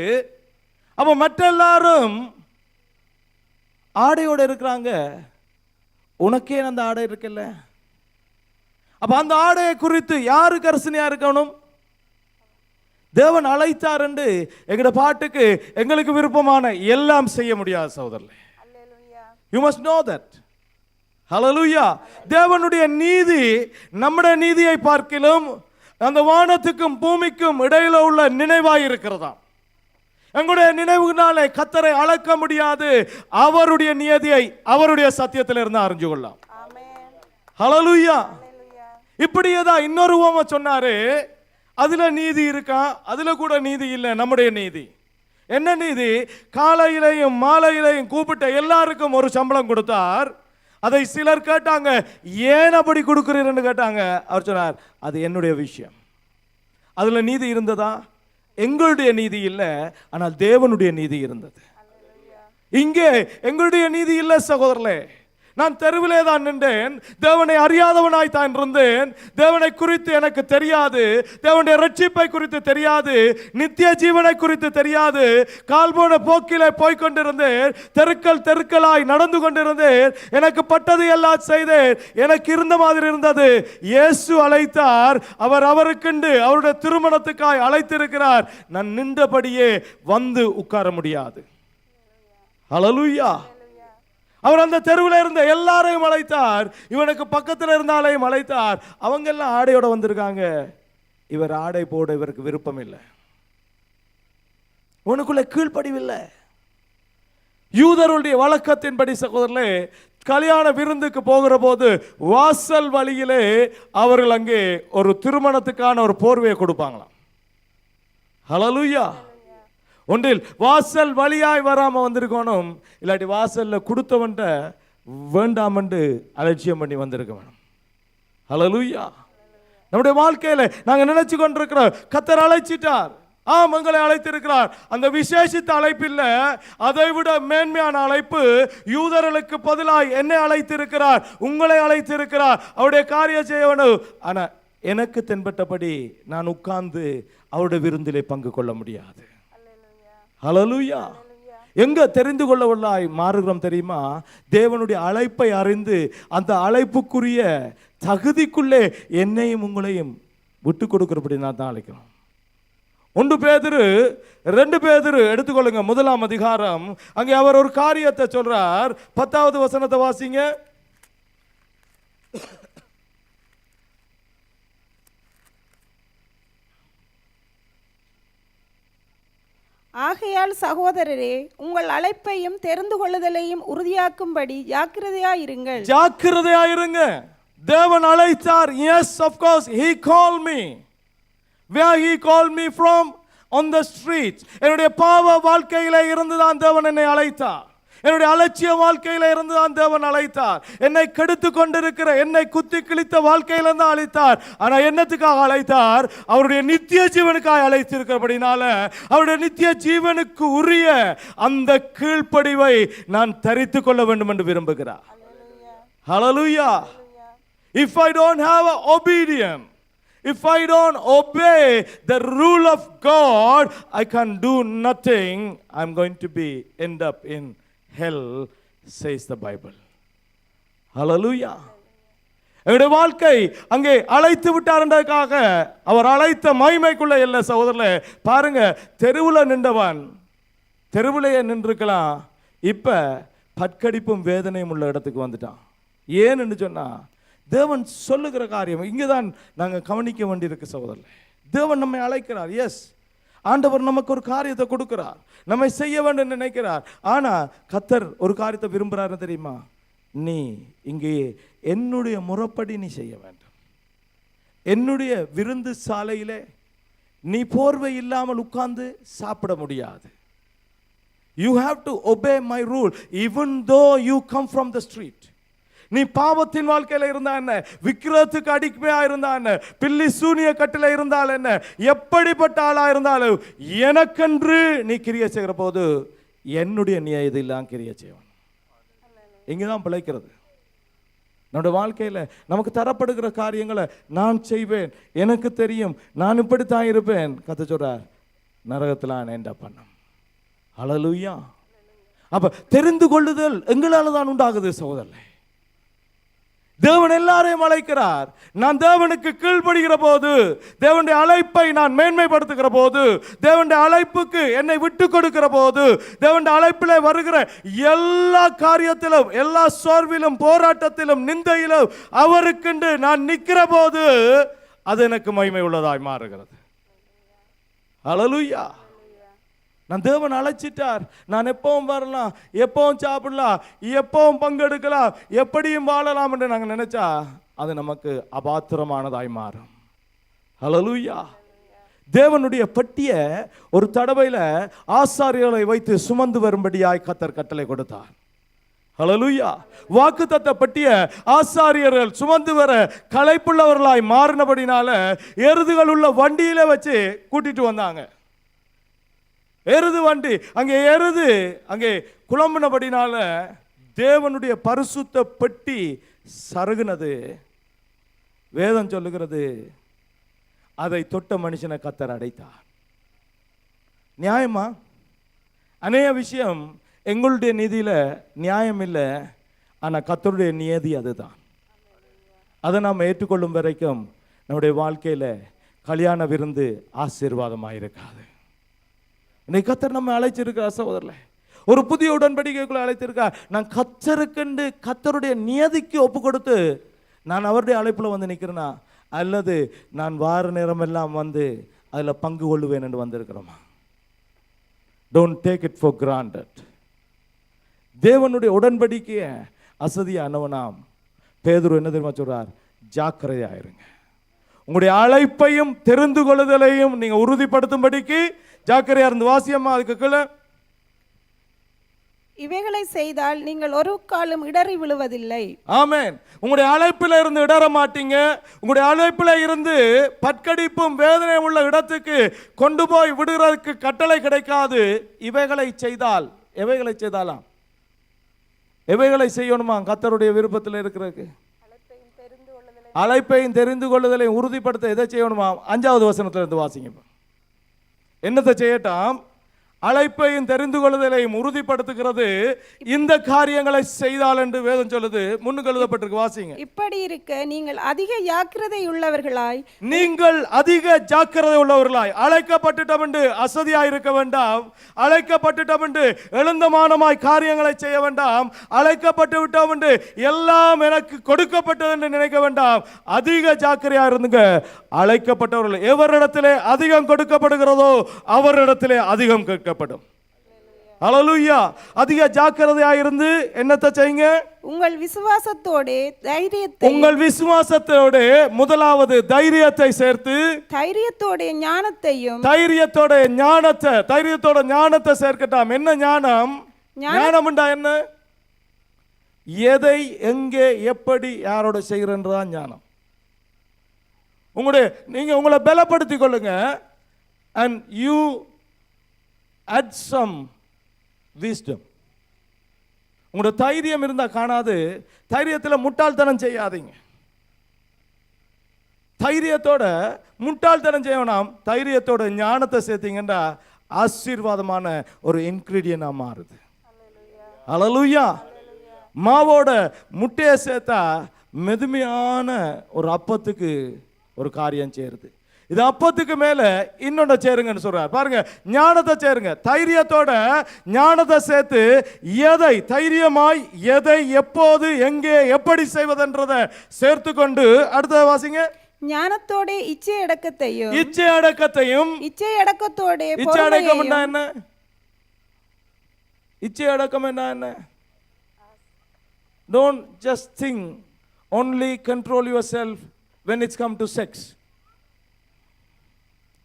அப்ப மற்ற எல்லாரும் ஆடையோட இருக்கிறாங்க, உனக்கே அந்த ஆடை இருக்குல்ல. அப்ப அந்த ஆடையை குறித்து யாரு கரிசனையா இருக்கணும்? தேவன் அழைத்தார் என்று எங்கட பாட்டுக்கு எங்களுக்கு விருப்பமான எல்லாம் செய்ய முடியாது சகோதரர்களே. You must know that. Hallelujah. தேவனுடைய நீதி நம்முடைய நீதியை பார்க்கிலும் அந்த வானத்துக்கும் பூமிக்கும் இடையில உள்ள நினைவாய் இருக்கிறதாம். எங்களுடைய நினைவுனாலே கர்த்தரை அளக்க முடியாது. அவருடைய நியதியை அவருடைய சத்தியத்தில் இருந்து அறிஞ்சு கொள்ளலாம். ஹல்லேலூயா. இப்படியேதான் இன்னொரு உவமை சொன்னாரு. அதுல நீதி இருக்கா? அதுல கூட நீதி இல்லை. நம்முடைய நீதி என்ன நீதி? காலையிலையும் மாலையிலையும் கூப்பிட்ட எல்லாருக்கும் ஒரு சம்பளம் கொடுத்தார். அதை சிலர் கேட்டாங்க, ஏன் அப்படி கொடுக்கிறீர்னு கேட்டாங்க. அவர் சொன்னார், அது என்னுடைய விஷயம். அதுல நீதி இருந்ததா? எங்களுடைய நீதி இல்லை, ஆனால் தேவனுடைய நீதி இருந்தது. இங்கே எங்களுடைய நீதி இல்லை சகோதரர்களே. நான் தெருவிலே தான் நின்றேன், தேவனை அறியாதவனாய் தான் இருந்தேன். தேவனை குறித்து எனக்கு தெரியாது, தேவனுடைய ரட்சிப்பை குறித்து தெரியாது, நித்திய ஜீவனை குறித்து தெரியாது. கால் போன போக்கிலே போய்கொண்டிருந்தேன், தெருக்களாய் நடந்து கொண்டிருந்தேன். எனக்கு பட்டது எல்லாம் செய்தேன். எனக்கு இருந்த மாதிரி இருந்தது. இயேசு அழைத்தார். அவர் அவருக்குண்டு அவருடைய திருமணத்துக்காய் அழைத்திருக்கிறார். நான் நின்றபடியே வந்து உட்கார முடியாது. ஹல்லேலூயா. அவர் அந்த தெருவில் இருந்த எல்லாரையும் அழைத்தார். இவனுக்கு பக்கத்தில் இருந்தாலையும் அழைத்தார். அவங்க எல்லாம் ஆடையோட வந்திருக்காங்க. இவர் ஆடை போட இவருக்கு விருப்பம் இல்லை. உனக்குள்ள கீழ்ப்படிவில்லை. யூதருடைய வழக்கத்தின்படி சகோதரர்களே, கல்யாண விருந்துக்கு போகிற போது வாசல் வழியிலே அவர்கள் அங்கே ஒரு திருமணத்துக்கான ஒரு போர்வையை கொடுப்பாங்களாம். ஹல்லேலூயா. ஒன்றில் வாசல் வழியாய் வராம வந்திருக்கணும், இல்லாட்டி வாசல்ல கொடுத்தவன்ட்ட வேண்டாமன்று அலட்சியம் பண்ணி வந்திருக்க வேணும். ஹல்லேலூயா. நம்முடைய வாழ்க்கையில நாங்க நினைச்சு கொண்டிருக்கிறோம், கர்த்தர் அழைச்சிட்டார். உங்களை அழைத்திருக்கிறார். அந்த விசேஷித்த அழைப்பு இல்ல, அதை விட மேன்மையான அழைப்பு. யூதர்களுக்கு பதிலாய் என்னை அழைத்திருக்கிறார், உங்களை அழைத்திருக்கிறார். அவருடைய காரியம் செய்ய வேணும். ஆனா எனக்கு தென்பட்டபடி நான் உட்கார்ந்து அவருடைய விருந்திலே பங்கு கொள்ள முடியாது. ஹல்லேலூயா. எங்க தெரிந்து கொள்ளவர்களாய் மாறுகிறோம் தெரியுமா? தேவனுடைய அழைப்பை அறிந்து அந்த அழைப்புக்குரிய தகுதிக்குள்ளே என்னையும் உங்களையும் விட்டு கொடுக்கிறபடி நான் தான் அழைக்கிறோம். 1 பேதுரு 2 பேதுரு எடுத்துக்கொள்ளுங்க, 1ஆம் அதிகாரம். அங்கே அவர் ஒரு காரியத்தை சொல்றார். 10வது வசனத்தை வாசிங்க. ஆகையால் சகோதரரே, உங்கள் அழைப்பையும் தெரிந்து கொள்ளுதலையும் உறுதியாக்கும்படி ஜாக்கிரதையாயிருங்கள். ஜாக்கிரதையாயிருங்க. தேவன் அழைத்தார். Yes, of course, he called me. Where he called me from? On the streets. என்னுடைய பாவ வாழ்க்கையில இருந்து தான் தேவன் என்னை அழைத்தார். என்னுடைய அலட்சிய வாழ்க்கையில இருந்து தான் தேவன் அழைத்தார். என்னை கெடுத்து கொண்டிருக்கிற, என்னை குத்தி கிழித்த வாழ்க்கையில இருந்து அழைத்தார். ஆனா என்னத்துக்காக அழைத்தார்? அவருடைய நித்திய ஜீவனுக்காக அழைத்திருக்கிறபடினால அவருடைய நித்திய ஜீவனுக்கு உரிய அந்த கீழ்ப்படிவை நான் தரித்து கொள்ள வேண்டும் என்று விரும்புகிறார். ஹல்லேலூயா. If I don't have an obedience, if I don't obey the rule of God, I can do nothing. I'm going to end up in hell, says the Bible. Hallelujah. எங்களுடைய வாழ்க்கை அங்கே அழைத்து விட்டார்ன்றதுக்காக அவர் அழைத்த மகிமைக்குள்ள இல்லை சகோதரர்களே. பாருங்க, தெருவில் நின்றவன் தெருவிலேயே நின்றுக்கலாம், இப்ப பட்கடிப்பும் வேதனையும் உள்ள இடத்துக்கு வந்துட்டான். ஏன்னு சொன்னா தேவன் சொல்லுகிற காரியம் இங்கதான் நாங்க கவனிக்க வேண்டியிருக்கு சகோதரர்களே. தேவன் நம்மை அழைக்கிறார். எஸ், ஆண்டவர் நமக்கு ஒரு காரியத்தை கொடுக்கிறார், நம்மை செய்ய வேண்டும் நினைக்கிறார். ஆனா கர்த்தர் ஒரு காரியத்தை விரும்புறாரு தெரியுமா? நீ இங்கே என்னுடைய முறைப்படி நீ செய்ய வேண்டும். என்னுடைய விருந்து சாலையிலே நீ போர்வை இல்லாமல் உட்கார்ந்து சாப்பிட முடியாது. You have to obey my rule even though you come from the street. நீ பாவத்தின் வாழ்க்கையில இருந்தா என்ன, விக்கிரத்துக்கு அடிமையா இருந்தா என்ன, பில்லி சூனிய கட்டில இருந்தால் என்ன, எப்படிப்பட்ட ஆளா இருந்தாலும் எனக்கென்று நீ கிரியை செய்கிற போது என்னுடைய நியாயத்திலாம் கிரியை செய்வான். இங்கதான் பிழைக்கிறது. நம்முடைய வாழ்க்கையில நமக்கு தரப்படுகிற காரியங்களை நான் செய்வேன், எனக்கு தெரியும், நான் இப்படித்தான் இருப்பேன். கத்த சொல்றார், நரகத்தில் என்ன பண்ண. ஹல்லேலூயா. அப்ப தெரிந்து கொள்ளுதல் எங்களால தான் உண்டாகுது சகோதரர்களே. தேவன் எல்லாரையும் அழைக்கிறார். நான் தேவனுக்கு கீழ்ப்படுகிற போது, தேவனுடைய அழைப்பை நான் மேன்மைப்படுத்துகிற போது, தேவனுடைய அழைப்புக்கு என்னை விட்டு கொடுக்கிற போது, தேவனுடைய அழைப்பில் வருகிற எல்லா காரியத்திலும், எல்லா சோர்விலும், போராட்டத்திலும், நிந்தையிலும் அவருக்கென்று நான் நிற்கிற போது அது எனக்கு மகிமை உள்ளதாய் மாறுகிறது. ஹல்லேலூயா. நான் தேவன் அழைச்சிட்டார், நான் எப்பவும் வரலாம், எப்பவும் சாப்பிடலாம், எப்பவும் பங்கெடுக்கலாம், எப்படியும் வாழலாம் என்று நாங்கள் நினைச்சா அது நமக்கு அபாத்திரமானதாய் மாறும். ஹல்லேலூயா. தேவனுடைய பட்டியை ஒரு தடவையில ஆசாரியர்களை வைத்து சுமந்து வரும்படியாய் கர்த்தர் கட்டளை கொடுத்தார். ஹல்லேலூயா. வாக்குத்தத்த பட்டிய ஆசாரியர்கள் சுமந்து வர களைப்புள்ளவர்களாய் மாறினபடினால எருதுகள் உள்ள வண்டியில வச்சு கூட்டிட்டு வந்தாங்க. எருது வண்டி அங்கே குழம்பினபடினால தேவனுடைய பரிசுத்த பெட்டி சருகுனது. வேதம் சொல்லுகிறது, அதை தொட்ட மனுஷனை கர்த்தர் அடைத்தார். நியாயமா? அநேக விஷயம் எங்களுடைய நீதியில நியாயம் இல்லை, ஆனா கர்த்தருடைய நியதி அதுதான். அதை நாம் ஏற்றுக்கொள்ளும் வரைக்கும் நம்முடைய வாழ்க்கையில கல்யாண விருந்து ஆசீர்வாதமாயிருக்காது. இன்னைக்கு கர்த்தர் நம்ம அழைச்சிருக்கார் சகோதரர்களே, ஒரு புதிய உடன்படிக்கைக்குள்ள அழைத்திருக்கார். நான் கர்த்தருக்கென்று கர்த்தருடைய நியதிக்கு ஒப்பு கொடுத்து நான் அவருடைய அழைப்புல வந்து நிற்கிறேனா, அல்லது நான் வார நேரம் எல்லாம் வந்து அதில் பங்கு கொள்ளுவேன் என்று வந்திருக்கிறோமா? Don't take it for granted. தேவனுடைய உடன்படிக்கையை அசதியானவனாம் பேதுரு என்ன தெரியுமா சொல்றார்? ஜாக்கிரதையாயிருங்க. உங்களுடைய அழைப்பையும் தெரிந்து கொள்ளுதலையும் நீங்க உறுதிப்படுத்தும்படிக்கு ஜாக்கிரதையா இருந்து வாசியம்மா. அதுக்கு கீழே, இவைகளை செய்தால் நீங்கள் ஒரு காலம் இடறி விழுவதில்லை. ஆமென். உங்களுடைய அழைப்பில் இருந்து இடற மாட்டீங்க. உங்களுடைய அழைப்பில் இருந்து பட்கடிப்பும் வேதனை உள்ள இடத்துக்கு கொண்டு போய் விடுறதுக்கு கட்டளை கிடைக்காது. இவைகளை செய்தால், எவைகளை செய்தாலாம், எவைகளை செய்யணுமா? கர்த்தருடைய விருப்பத்தில் இருக்கிறதுக்கு அழைப்பையும் தெரிந்து கொள்ளுதலையும் உறுதிப்படுத்த எதை செய்யணுமா? 5வது வசனத்துல இருந்து வாசிங்க. என்னத்தை செய்யட்டாம்? அழைப்பையும் தெரிந்து கொள்ளுதலையும் உறுதிப்படுத்துகிறது இந்த காரியங்களை செய்தால் என்று வேதம் சொல்லுது. முன்னுக்கு எழுதப்பட்டிருக்கு, வாசிங்க. இப்படி இருக்க நீங்கள் அதிக ஜாக்கிரதை உள்ளவர்களாய், நீங்கள் அதிக ஜாக்கிரதை உள்ளவர்களாய். அழைக்கப்பட்டுட்டோம் என்று அசதியாய் இருக்க வேண்டாம். அழைக்கப்பட்டுட்டோம் என்று எழுந்தமானமாய் காரியங்களை செய்ய வேண்டாம். அழைக்கப்பட்டு விட்டோம் என்று எல்லாம் எனக்கு கொடுக்கப்பட்டது என்று நினைக்க வேண்டாம். அதிக ஜாக்கிரதையா இருந்துங்க. அழைக்கப்பட்டவர்கள் எவரிடத்திலே அதிகம் கொடுக்கப்படுகிறதோ அவரிடத்திலே அதிகம் கேட்க. ஹல்லேலூயா. அதிக ஜாக்கிரதையாக இருந்து என்னத்தை செய்யுங்க? உங்கள் விசுவாசத்தோடு தைரியத்தை, உங்கள் விசுவாசத்தோடு முதலாவது தைரியத்தை சேர்த்து, தைரியத்தோட ஞானத்தையும், தைரியத்தோட ஞானத்தை சேர்க்கட்டாம். என்ன ஞானம்? ஞானம்டா என்ன? எதை எங்கே எப்படி யாரோட செய்கிறன்றதான் ஞானம். நீங்க உங்களை பலப்படுத்திக் கொள்ளுங்க. and you add some wisdom. உங்களோட தைரியம் இருந்தா காணாது. தைரியத்தில் முட்டாள்தனம் செய்யாதீங்க. தைரியத்தோட முட்டாள்தனம் செய்யணும். தைரியத்தோட ஞானத்தை சேர்த்தீங்கன்னா ஆசீர்வாதமான ஒரு இன்கிரீடியன்டா மாறுது. ஹல்லேலூயா. மாவோட முட்டையை சேர்த்தா மெதுமையான ஒரு அப்பத்துக்கு ஒரு காரியம் சேருது. இது அப்பத்துக்கு மேல இன்னொன்று சேருங்கன்னு சொல்றார். பாருங்க, ஞானத்தை சேருங்க. தைரியத்தோட ஞானத்தை சேர்த்து எதை தைரியமாய், எதை எப்போது, எங்கே, எப்படி செய்வதென்றதை சேர்த்து கொண்டு அடுத்த வாசிங்க. ஞானத்தோட இச்சை அடக்கத்தையும், இச்சை அடக்கத்தோட இச்சை அடக்கம் என்ன? இச்சை அடக்கம் என்ன? Don't just think only control yourself when it's come to sex.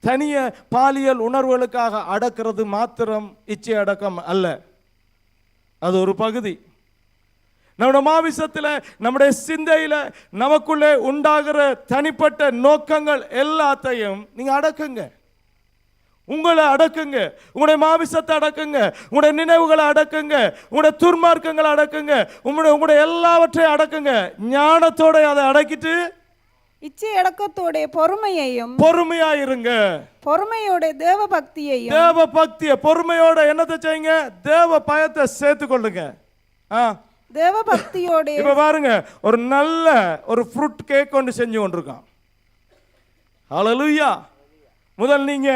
தனிய பாலியல் உணர்வுகளுக்காக அடக்கிறது மாத்திரம் இச்சை அடக்கம் அல்ல, அது ஒரு பகுதி. நம்முடைய மாமிசத்தில், நம்முடைய சிந்தையில நமக்குள்ளே உண்டாகிற தனிப்பட்ட நோக்கங்கள் எல்லாத்தையும் நீங்க அடக்குங்க. உங்களை அடக்குங்க, உங்களுடைய மாமிசத்தை அடக்குங்க, உங்களுடைய நினைவுகளை அடக்குங்க, உங்களுடைய துர்மார்க்கங்களை அடக்குங்க, உங்களுடைய எல்லாவற்றையும் அடக்குங்க. ஞானத்தோட அதை அடக்கிட்டு இச்சை அடக்கத்தோட பொறுமையா இருங்க. பொறுமையோட தேவ பக்தியையும், தேவ பக்திய பொறுமையோட என்னத்தை செய்யுங்க? தேவ பயத்தை சேர்த்து கொள்ளுங்க. தேவ பக்தியோட இப்ப பாருங்க, ஒரு நல்ல ஒரு ஃப்ரூட் கேக் கொண்டு செஞ்சு கொண்டிருக்கான். ஹல்லேலூயா. முதல் நீங்க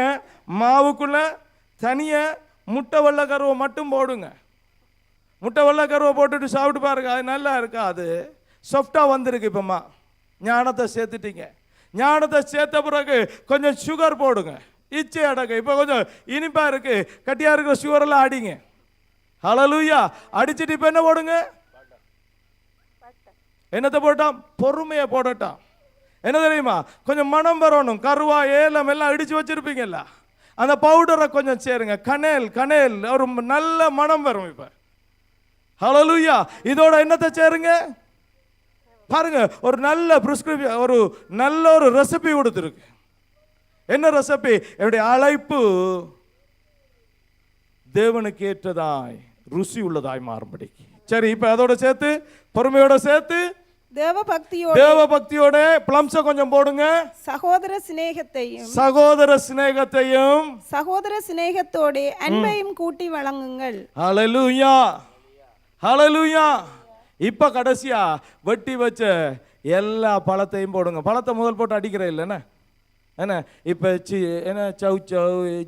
மாவுக்குள்ள தனிய முட்டை வெள்ளை கருவை மட்டும் போடுங்க. முட்டை வெள்ளை கருவை போட்டுட்டு சாப்பிட்டு பாருங்க, அது நல்லா இருக்கா? அது சாஃப்டா வந்திருக்கு. இப்பமா ஞானத்தை சேர்த்துட்டீங்க. ஞானத்தை சேர்த்த பிறகு கொஞ்சம் சுகர் போடுங்க, இச்சை அடக்க. இப்போ கொஞ்சம் இனிப்பா இருக்கு, கட்டியா இருக்கிற சுகர் எல்லாம் அடிங்க. ஹல்லேலூயா. அடிச்சுட்டு இப்போ என்ன போடுங்க? என்னத்தை போட்டான்? பொறுமையை போடட்டான். என்ன தெரியுமா? கொஞ்சம் மனம் வரணும். கருவா ஏலம் எல்லாம் இடிச்சு வச்சிருப்பீங்கல்ல, அந்த பவுடரை கொஞ்சம் சேருங்க. கனேல் ஒரு நல்ல மனம் வரும். இப்ப ஹல்லேலூயா. இதோட என்னத்தை சேருங்க பாருங்க. ஒரு நல்ல பிரிஸ்கிரிப்ஷன், ஒரு நல்ல ஒரு ரெசிபி கொடுத்துருக்கு. என்ன ரெசிபி? என்னுடைய அழைப்பு தேவனுக்கு ஏற்றதாய் ருசி உள்ளதாய் மாறும்படி. சரி, இப்ப அதோட சேர்த்து பொறுமையோட சேர்த்து தேவ பக்தியோட பிளம்ஸ கொஞ்சம் போடுங்க. சகோதர சிநேகத்தோட அன்பையும் கூட்டி வழங்குங்கள். ஹல்லேலூயா, ஹல்லேலூயா. இப்ப கடைசியா வெட்டி வச்ச எல்லா பழத்தையும் போடுங்க. பழத்தை முதல் போட்டு அடிக்கிற இல்லைன்னா என்ன? இப்ப என்ன சவ்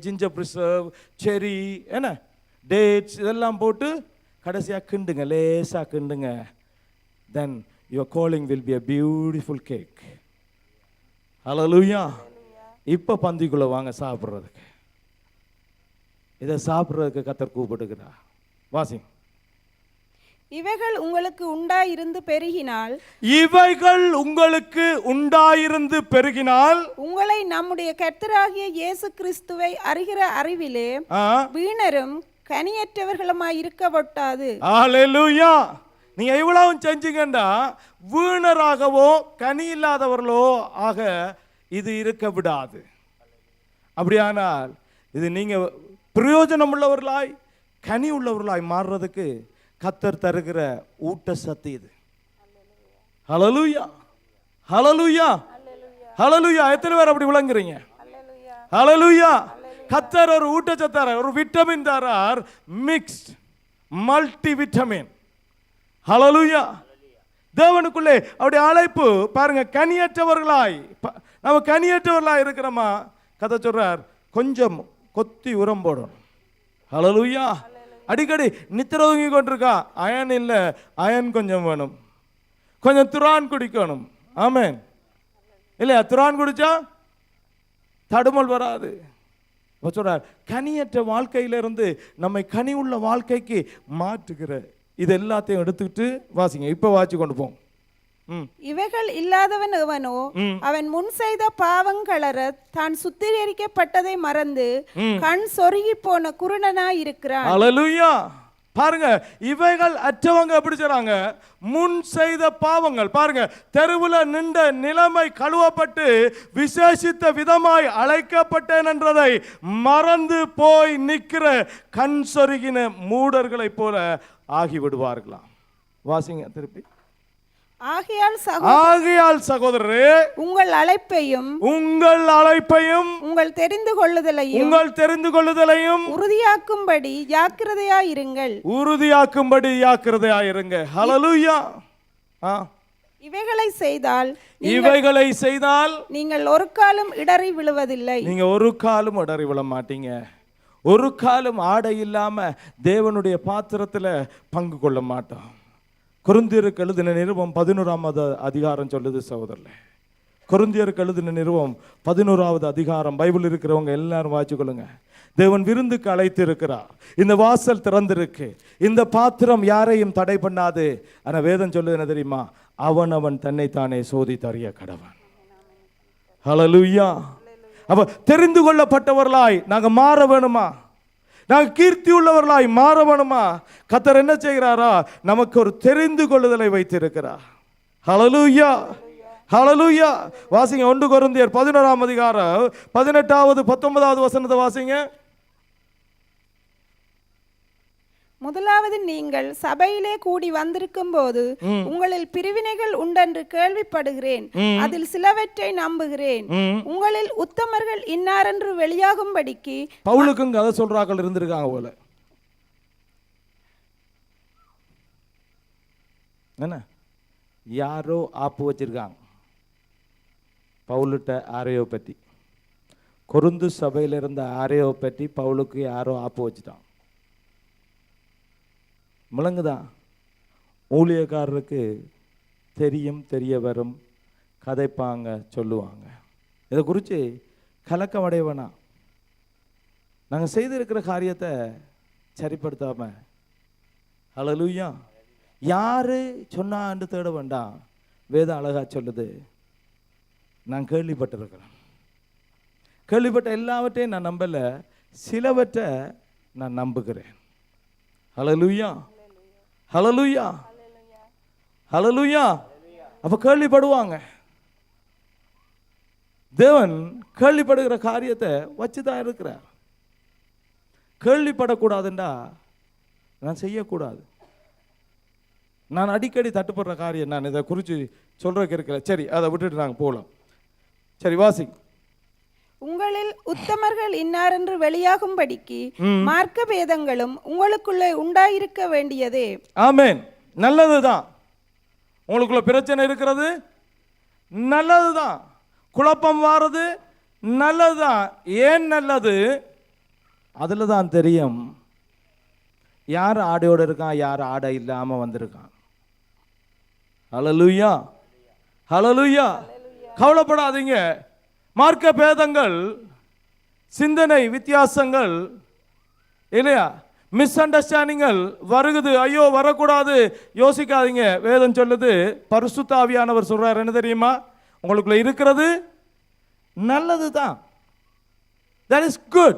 ஜிஞ்சர் பிரிசர்வ், செரி, என்ன டேட்ஸ் இதெல்லாம் போட்டு கடைசியா கிண்டுங்க, லேசா கிண்டுங்க. Then your calling will be a beautiful cake. Hallelujah. இப்ப பந்திக்குள்ள வாங்க சாப்பிடுறதுக்கு. இதை சாப்பிடுறதுக்கு கர்த்தர் கூப்பிடுகிறார். வாசி. இவைகள் உங்களுக்கு உண்டாயிருந்து பெருகினால் உங்களை நம்முடைய கர்த்தராகிய இயேசு கிறிஸ்துவை அறிகிற அறிவிலே வீணரும் கனியற்றவர்களுமாய் இருக்க ஒட்டாது. ஹல்லேலூயா. நீங்க இவ்வளவு செஞ்சீங்கண்டா வீணராகவோ கனி இல்லாதவர்களோ ஆக இது இருக்க விடாது. அப்படியானால் இது நீங்க பிரயோஜனம் உள்ளவர்களாய் கனி உள்ளவர்களாய் மாறுறதுக்கு கர்த்தர் தருகிற ஊட்டச்சத்து இது. ஹல்லேலூயா, ஹல்லேலூயா, ஹல்லேலூயா. எத்தனை பேர் அப்படி விளங்குறீங்க? ஹல்லேலூயா. கர்த்தர் ஒரு ஊட்டச்சத்து, ஒரு விட்டமின் தரார், மிக்ஸ்ட் மல்டி விட்டமின். ஹல்லேலூயா. தேவனுக்குள்ளே அவருடைய அழைப்பு பாருங்க. கனியற்றவர்களாய் நம்ம கனியற்றவர்களாய் இருக்கிறோமா? கதை சொல்றார், கொஞ்சம் கொத்தி உரம் போடணும். ஹல்லேலூயா. அடிக்கடி நித்திர தூங்கி கொண்டிருக்கா, அயன் இல்லை, அயன் கொஞ்சம் வேணும். கொஞ்சம் துரான் குடிக்கணும். ஆமென். இல்லையா? துரான் குடிச்சா தடுமல் வராது. சொல்றார், கனியற்ற வாழ்க்கையிலிருந்து நம்மை கனி உள்ள வாழ்க்கைக்கு மாற்றுகிற இது எல்லாத்தையும் எடுத்துக்கிட்டு வாசிங்க. இப்ப வாசி கொண்டு போம். இவைகள் இல்லாதவன் எவனோ அவன் முன் செய்த பாவங்களற தான் சுத்திகரிக்கப்பட்டதை மறந்து கண் சொருகி போன குருடனாய் இருக்கிறான். ஹல்லேலூயா. பாருங்க, இவைகள் அற்றவங்க எப்படி செய்றாங்க? முன் செய்த பாவங்கள். பாருங்க, தெருவில் நின்ற நிலைமை கழுவப்பட்டு விசேஷித்த விதமாய் அழைக்கப்பட்டேன் என்றதை மறந்து போய் நிற்கிற கண் சொருகின மூடர்களை போல ஆகிவிடுவார்களாம். வாசிங்க திருப்பி. ஆகையால் சகோதரரே, உங்கள் அழைப்பையும் உங்கள் தெரிந்து கொள்ளுதலையும் உறுதியாக்கும்படி ஜாக்கிரதையாயிருங்கள். ஹல்லேலூயா. இவைகளை செய்தால் நீங்கள் ஒரு காலம் இடறி விழுவதில்லை. நீங்க ஒரு காலம் இடறி விழ மாட்டீங்க. ஒரு காலம் ஆடை இல்லாம தேவனுடைய பாத்திரத்துல பங்கு கொள்ள மாட்டோம். கொரிந்தியருக்கு எழுதின நிருபம் 11ஆம் அதிகாரம் சொல்லுது சகோதரர்களே. கொரிந்தியருக்கு எழுதின நிருபம் 11ஆவது அதிகாரம். பைபிள் இருக்கிறவங்க எல்லாரும் வாசிக்கொள்ளுங்க. தேவன் விருந்துக்கு அழைத்து இருக்கிறார். இந்த வாசல் திறந்திருக்கு. இந்த பாத்திரம் யாரையும் தடை பண்ணாது. ஆனா வேதம் சொல்லுது என்ன தெரியுமா? அவன் தன்னைத்தானே சோதித்தறிய கடவன். ஹல்லேலூயா. அப்ப தெரிந்து கொள்ளப்பட்டவர்களாய் நாங்க மாற வேணுமா? நாங்கள் கீர்த்தி உள்ளவர்களாய் மாற வேணுமா? கர்த்தர் என்ன செய்கிறாரா? நமக்கு ஒரு தெரிந்து கொள்ளுதலை வைத்திருக்கிறார். ஹல்லேலூயா, ஹல்லேலூயா. வாசிங்க 1 கொரிந்தியர் 11ஆம் அதிகாரம் 18வது 19வது வசனத்தை வாசிங்க. முதலாவது நீங்கள் சபையிலே கூடி வந்திருக்கும் போது உங்களில் பிரிவினைகள் உண்டென்று கேள்விப்படுகிறேன். அதில் சிலவற்றை நம்புகிறேன். உங்களில் உத்தமர்கள் இன்னாரென்று வெளியாகும்படிக்கு. பவுலுக்கும் கதை சொல்றாக்கள் இருந்திருக்காங்க போல. என்ன யாரோ ஆப்பு வச்சிருக்காங்க பவுலுட்ட ஆரையோ பற்றி. கொருந்து சபையில் இருந்த ஆரையோ பற்றி பவுலுக்கு யாரோ ஆப்பு வச்சுட்டான். முழங்குதான் ஊழியக்காரருக்கு தெரியும், தெரிய வரும், கதைப்பாங்க, சொல்லுவாங்க. இதை குறித்து கலக்கம் அடைய வேணாம். நாங்கள் செய்திருக்கிற காரியத்தை சரிப்படுத்தாம ஹல்லேலூயா யாரு சொன்னான்னு தேட வேண்டாம். வேதம் அழகா சொல்லுது. நான் கேள்விப்பட்டிருக்கிறேன். கேள்விப்பட்ட எல்லாவற்றையும் நான் நம்பல, சிலவற்றை நான் நம்புகிறேன். ஹல்லேலூயா, ஹல்லேலூயா, ஹல்லேலூயா. அப்ப கேள்விப்படுவாங்க. தேவன் கேள்விப்படுகிற காரியத்தை வச்சுதான் இருக்கிறார். கேள்விப்படக்கூடாதுண்டா நான் செய்யக்கூடாது. நான் அடிக்கடி தட்டுப்படுற காரியம், நான் இதை குறித்து சொல்றதுக்கு இருக்கல. சரி, அதை விட்டுட்டு நாங்கள் போகலாம். சரி, வாசி. உங்களில் உத்தமர்கள் இன்னாரென்று வெளியாகும்படிக்கு மார்க்க பேதங்களும் உங்களுக்குள்ளே உண்டாயிருக்க வேண்டியதே. ஆமென். நல்லதுதான். உங்களுக்குள்ள பிரச்சனை இருக்கிறது நல்லதுதான். குழப்பம் வாரது நல்லதுதான். ஏன் நல்லது? அதில் தான் தெரியும் யார் ஆடையோடு இருக்கான், யார் ஆடை இல்லாமல் வந்திருக்கான். ஹல்லேலூயா, ஹல்லேலூயா. கவலைப்படாதீங்க. மார்க்க பேதங்கள், சிந்தனை வித்தியாசங்கள் இல்லையா, மிஸ் அண்டர்ஸ்டாண்டிங்கள் வருகுது. ஐயோ வரக்கூடாது, யோசிக்காதீங்க. வேதம் சொல்லுது, பரிசுத்த ஆவியானவர் சொல்றார் என்ன தெரியுமா? உங்களுக்குள்ள இருக்கிறது நல்லது தான். that is good.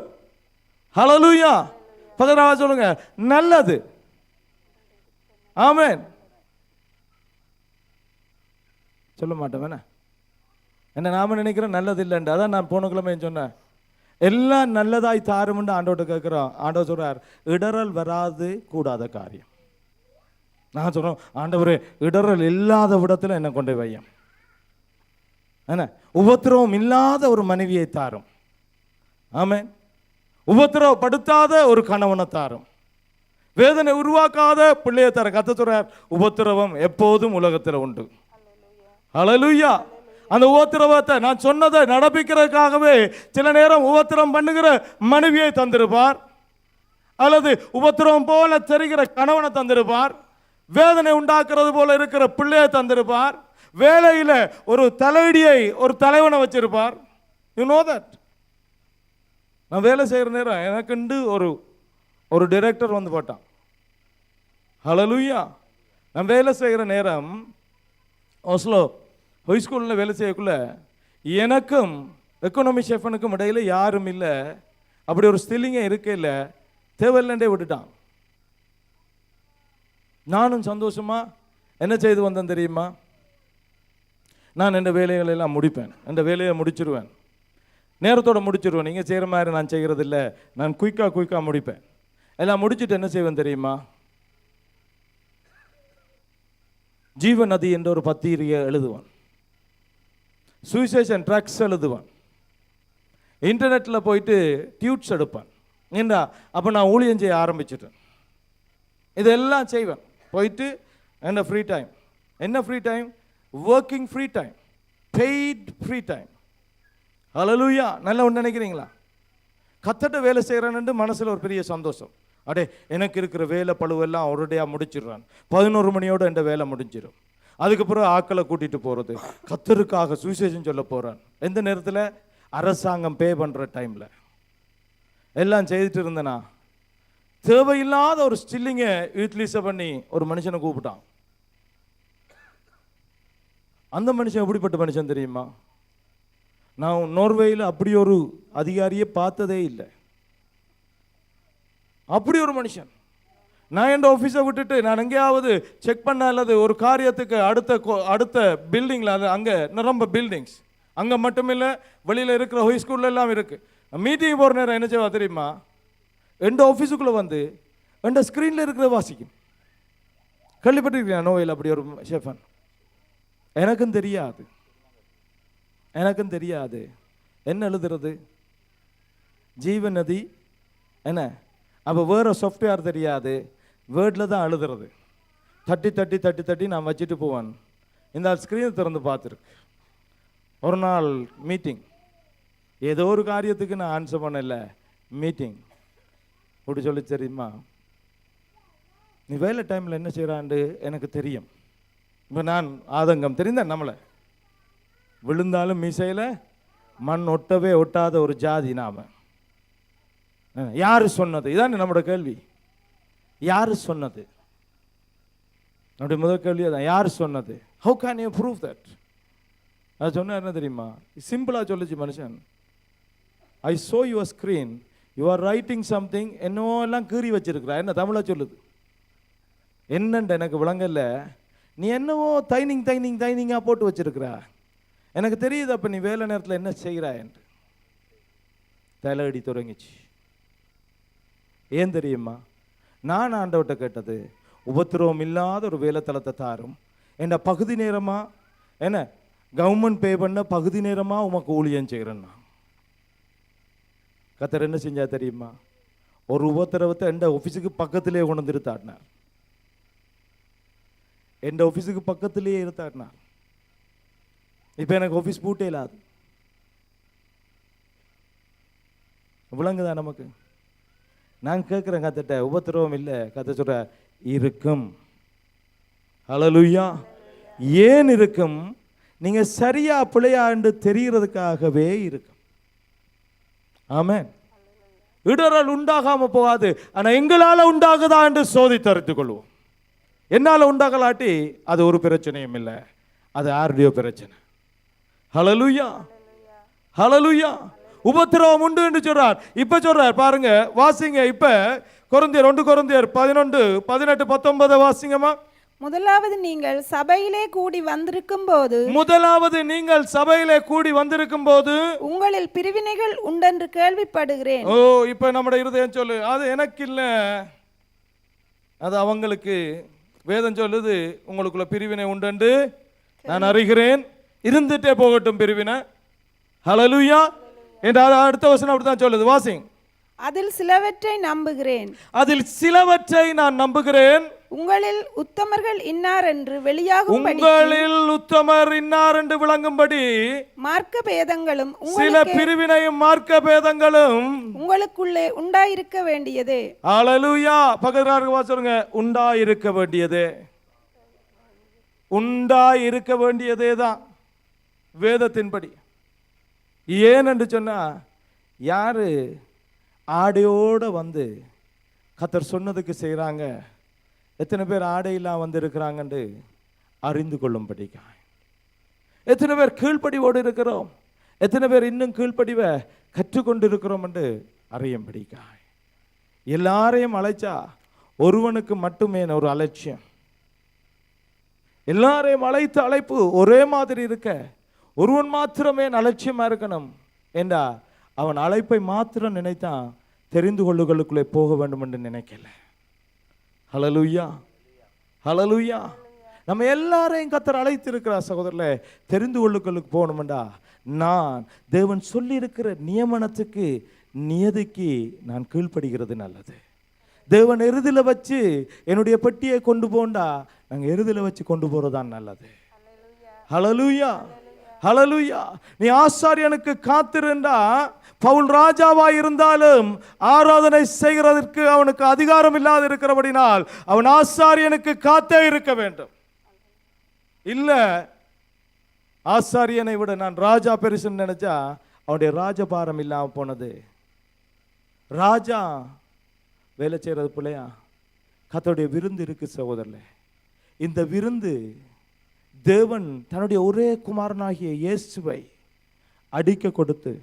ஹல்லேலூயா. 16 சொல்லுங்க, நல்லது. ஆமென். சொல்ல மாட்டேன் வேணா என்ன நாம நினைக்கிறோம் நல்லது இல்லைண்டு. அதான் நான் போன கிழமை சொன்னேன், எல்லாம் நல்லதாய் தாரும்னு ஆண்டோட்ட கேட்குறோம். ஆண்டவர் சொல்றார், இடரல் வராது கூடாத காரியம். நான் சொல்றோம், ஆண்டவரே இடரல் இல்லாத விடத்தில் என்ன கொண்டு வையும், என்ன உபத்திரவம் இல்லாத ஒரு மனைவியை தாரும். ஆமென். உபத்திரவப்படுத்தாத ஒரு கணவனை தாரும். வேதனை உருவாக்காத பிள்ளையை தர. கர்த்தர் சொல்றார், உபத்திரவம் எப்போதும் உலகத்தில் உண்டு. ஹல்லேலூயா. அந்த உபத்திரவத்தை நான் சொன்னதை நடப்பிக்கிறதுக்காகவே சில நேரம் உபத்திரம் பண்ணுகிற மனைவியை தந்திருப்பார், அல்லது உபத்திரவம் போல தெரிகிற கணவனை தந்திருப்பார், வேதனை உண்டாக்குறது போல இருக்கிற பிள்ளையை தந்திருப்பார், வேலையில் ஒரு தலையடியை ஒரு தலைவனை வச்சிருப்பார். You know that. நான் வேலை செய்கிற நேரம் எனக்குண்டு ஒரு டைரக்டர் வந்து போட்டான். ஹல்லேலூயா. நான் வேலை செய்கிற நேரம் ஓஸ்லோ ஹைஸ்கூலில் வேலை செய்யக்குள்ள எனக்கும் எக்கனாமி ஷெஃபனுக்கும் இடையில் யாரும் இல்லை. அப்படி ஒரு ஸ்டில்லிங்கே இருக்க இல்லை, தேவையில்லைண்டே விட்டுட்டான். நானும் சந்தோஷமா என்ன செய்து வந்தேன் தெரியுமா? நான் என் வேலைகளை எல்லாம் முடிப்பேன், என் வேலையை முடிச்சிருவேன், நேரத்தோடு முடிச்சிருவேன். நீங்கள் செய்கிற மாதிரி நான் செய்கிறது இல்லை, நான் குயிக்காக முடிப்பேன். எல்லாம் முடிச்சுட்டு என்ன செய்வேன் தெரியுமா? ஜீவ நதி என்ற ஒரு பத்திரிகை எழுதுவான், சுவிசேஷன் ட்ரக்ஸ் எழுதுவான், இன்டர்நெட்டில் போயிட்டு டியூட்ஸ் எடுப்பான். ஏண்டா அப்போ நான் ஊழியம் செய்ய ஆரம்பிச்சிட்டேன். இதெல்லாம் செய்வேன். போயிட்டு என்ன ஃப்ரீ டைம், என்ன free time, working free time, paid free time. Hallelujah. நல்லா ஒன்று நினைக்கிறீங்களா? கத்தட்ட வேலை செய்கிறேன்னு மனசில் ஒரு பெரிய சந்தோஷம். அடே எனக்கு இருக்கிற வேலை பழுவெல்லாம் ஒருடையாக முடிச்சிடுறான். 11 மணியோடு என் வேலை முடிஞ்சிடும். அதுக்கப்புறம் ஆக்களை கூட்டிகிட்டு போகிறது, கத்தருக்காக சுவிசேஷம் சொல்ல போகிறான். எந்த நேரத்தில்? அரசாங்கம் பே பண்ணுற டைமில் எல்லாம் செய்துட்டு இருந்தேனா, தேவையில்லாத ஒரு ஸ்டில்லிங்கை யூட்டிலைஸ் பண்ணி ஒரு மனுஷனை கூப்பிட்டான். அந்த மனுஷன் எப்படிப்பட்ட மனுஷன் தெரியுமா? நான் நோர்வேயில் அப்படி ஒரு அதிகாரியை பார்த்ததே இல்லை. அப்படி ஒரு மனுஷன். நான் என் ஆஃபீஸை விட்டுட்டு நான் எங்கேயாவது செக் பண்ண அல்லது ஒரு காரியத்துக்கு அடுத்த பில்டிங்கில், அது அங்கே நிரம்ப பில்டிங்ஸ், அங்கே மட்டும் இல்லை வெளியில் இருக்கிற ஹை ஸ்கூல்ல எல்லாம் இருக்குது. மீட்டிங் போகிற நேரம் என்ன செய்வா தெரியுமா? எந்த ஆஃபீஸுக்குள்ளே வந்து எந்த ஸ்க்ரீனில் இருக்கிற வாசிக்கும். கேள்விப்பட்டிருக்கேன் நோயில் அப்படி ஒரு ஷெஃபன். எனக்கும் தெரியாது என்ன எழுதுறது, ஜீவநதி என்ன. அப்போ வேறு சாஃப்ட்வேர் தெரியாது, வேர்டில் தான் எழுதுறது. தட்டி நான் வச்சுட்டு போவேன். இந்த ஸ்க்ரீனை திறந்து பார்த்துருக்கு. ஒரு நாள் மீட்டிங், ஏதோ ஒரு காரியத்துக்கு நான் ஆன்சர் பண்ணல, மீட்டிங் அப்படி சொல்லி தெரியுமா, நீ வேலை டைமில் என்ன செய்கிறான்னு எனக்கு தெரியும். இப்போ நான் ஆதங்கம் தெரிந்தேன். நம்மளை விழுந்தாலும் மீசையில் மண் ஒட்டாத ஒரு ஜாதி நாம. யாரு சொன்னது? இதான் நம்மளோட கேள்வி. யாரு சொன்னது? நம்முடைய முதல் கேள்வி அதான், யார் சொன்னது? How can you prove that? அது சொன்ன என்ன தெரியுமா? சிம்பிளாக சொல்லிச்சு மனுஷன், I show your screen, you are writing something, என்னவோ எல்லாம் கீறி வச்சிருக்கிறா. என்ன தமிழா சொல்லுது? என்னண்ட எனக்கு விளங்கல. நீ என்னவோ தைனிங்காக போட்டு வச்சிருக்கிறா. எனக்கு தெரியுது அப்போ நீ வேலை நேரத்தில் என்ன செய்கிறா என்று. தலையடி தொடங்கிச்சு. ஏன் தெரியுமா? நான் ஆண்டவட்ட கேட்டது, உபத்திரவம் இல்லாத ஒரு வேலை தளத்தை தாரும், என்ன பகுதி நேரமாக என்ன கவர்மெண்ட் பே பண்ண பகுதி நேரமாக உமக்கு ஊழியம் செய்கிறேன்னா. கத்தர் என்ன செஞ்சா தெரியுமா? ஒரு உபத்திரவத்தை எந்த ஆஃபீஸுக்கு பக்கத்திலே கொண்டு வந்து இருத்தாட்டினார். எந்த ஆஃபீஸுக்கு பக்கத்திலேயே இருத்தாட்டினார். இப்போ எனக்கு ஆஃபீஸ் பூட்டே இல்லாது. விளங்குதா நமக்கு? நான் கேட்குறேன் கத்திட்ட, உபத்திரவம் இல்லை. கத்த சொல்ற இருக்கும். ஹல்லேலூயா. ஏன் இருக்கும்? நீங்க சரியா பிழையாண்டு தெரிகிறதுக்காகவே இருக்கும். ஆமென். இடரல் உண்டாகாம போகாது. ஆனா எங்களால உண்டாகுதா என்று சோதித்தறித்துக் கொள்வோம். என்னால உண்டாகலாட்டி அது ஒரு பிரச்சனையும் இல்லை, அது யாருடைய பிரச்சனை. ஹல்லேலூயா, ஹல்லேலூயா. உபத்திரவம் உண்டு என்று சொல்றார். இப்ப சொல்றார் பாருங்க, வாசிங்க. இப்ப கொரிந்தியர் 1 கொரிந்தியர் 11 18 19 வாசிங்கம்மா. முதலாவது நீங்கள் சபையிலே கூடி வந்திருக்கும் போது உங்களில் பிரிவினைகள் உண்டென்று கேள்விப்படுகிறேன். ஓ, இப்ப நம்முடைய இருதயம் சொல்லு, அது எனக்கு இல்ல, அது அவங்களுக்கு. வேதம் சொல்லுது உங்களுக்குள்ள பிரிவினை உண்டென்று நான் அறிகிறேன், இருந்துட்டே போகட்டும் பிரிவினை. ஹல்லேலூயா. என்ற அடுத்த வசனம் அப்படித்தான் சொல்லுது. வாசிங். அதில் சிலவற்றை நம்புகிறேன், நான் நம்புகிறேன். உங்களில் உத்தமர்கள் இன்னார் என்று வெளியாகும்படி, உங்களில் உத்தமர் இன்னார் என்று விளங்கும்படி மார்க்க பேதங்களும் சில பிரிவினையும் மார்க்க பேதங்களும் உங்களுக்குள்ளே உண்டாயிருக்க வேண்டியதே. ஹல்லேலூயா. பக்கத்துல வாசிங்க, உண்டாயிருக்க வேண்டியதே. உண்டாயிருக்க வேண்டியதே தான் வேதத்தின்படி. ஏன் என்று சொன்னா, யாரு ஆடையோட வந்து கர்த்தர் சொன்னதுக்கு செய்கிறாங்க, எத்தனை பேர் ஆடையெல்லாம் வந்து இருக்கிறாங்கன்னு அறிந்து கொள்ளும்படிக்காய். எத்தனை பேர் கீழ்ப்படிவோடு இருக்கிறோம், எத்தனை பேர் இன்னும் கீழ்ப்படிவை கற்றுக்கொண்டு இருக்கிறோம் என்று அறியும்படிக்காய். எல்லாரையும் அழைச்சா ஒருவனுக்கு மட்டுமே ஒரு அலட்சியம். எல்லாரையும் அழைத்த அழைப்பு ஒரே மாதிரி இருக்க, ஒருவன் மாத்திரமே அலட்சியமா இருக்கணும் என்றா அவன் அழைப்பை மாத்திரம் நினைத்தான், தெரிந்து கொள்ளுகளுக்குள்ளே போக வேண்டும் என்று நினைக்கல. ஹல்லேலூயா, ஹல்லேலூயா. நம்ம எல்லாரையும் கர்த்தர் அழைத்திருக்கிறார் சகோதரர்களே. தெரிந்து கொள்ளுகளுக்கு போகணும்டா, நான் தேவன் சொல்லி இருக்கிற நியமனத்துக்கு நியதிக்கு நான் கீழ்ப்படுகிறது நல்லது. தேவன் எருதில வச்சு என்னுடைய பெட்டியை கொண்டு போண்டா, நாங்கள் எருதில வச்சு கொண்டு போறதுதான் நல்லது. ஹல்லேலூயா, ஹல்லேலூயா. நீ ஆசாரியனுக்கு காத்திருந்தா, பவுல் ராஜாவா இருந்தாலும் ஆராதனை செய்கிறதற்கு அவனுக்கு அதிகாரம் இல்லாது இருக்கிறபடினால் அவன் ஆசாரியனுக்கு காத்தே இருக்க வேண்டும். இல்ல, ஆசாரியனை விட நான் ராஜா பெருசுன்னு நினைச்சா அவனுடைய ராஜபாரம் இல்லாம போனது. ராஜா வேலை செய்யறது பிள்ளையா? கர்த்தருடைய விருந்து இருக்கு சகோதரர்களே. இந்த விருந்து தேவன் தன்னுடைய ஒரே குமாரனாகிய இயேசுவை அடிக்க கொடுத்து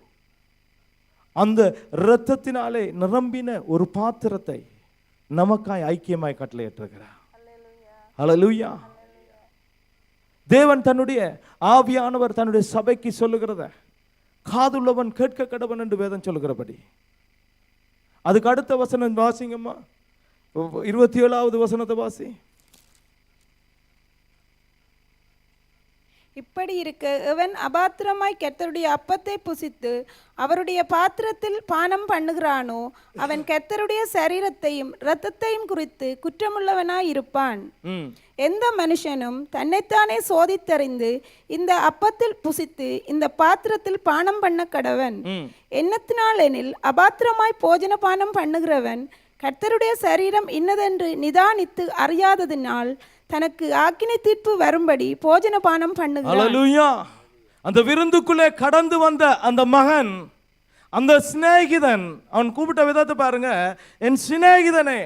அந்த இரத்தத்தினாலே நிரம்பின ஒரு பாத்திரத்தை நமக்காய் ஐக்கியமாய் கட்டளையிட்டிருக்கிறார். ஹல்லேலூயா. தேவன் தன்னுடைய ஆவியானவர் தன்னுடைய சபைக்கு சொல்லுகிறத காதுள்ளவன் கேட்க கடவன் என்று வேதம் சொல்லுகிறபடி, அதுக்கு அடுத்த வசனம் வாசிங்கம்மா, 27வது வசனத்தை வாசி. இப்படி இருக்க எவன் அபாத்திரமாய் கர்த்தருடைய அப்பத்தை புசித்து அவருடைய பாத்திரத்தில் பானம் பண்ணுகிறானோ அவன் கர்த்தருடைய சரீரத்தையும் இரத்தத்தையும் குறித்து குற்றமுள்ளவனாய் இருப்பான். எந்த மனுஷனும் தன்னைத்தானே சோதித்தறிந்து இந்த அப்பத்தில் புசித்து இந்த பாத்திரத்தில் பானம் பண்ண கடவன். என்னத்தினால் எனில் அபாத்திரமாய் போஜன பானம் பண்ணுகிறவன் கர்த்தருடைய சரீரம் இன்னதென்று நிதானித்து அறியாததினால் தனக்கு ஆக்கினை தீர்ப்பு வரும்படி போஜன பானம் பண்ணுகிறான். ஹல்லேலூயா. அந்த விருந்துக்குள்ளே கடந்து வந்த அந்த மகன், அந்த சிநேகிதன், அவன் கூப்பிட்ட விதத்தை பாருங்க, என் சிநேகிதனே,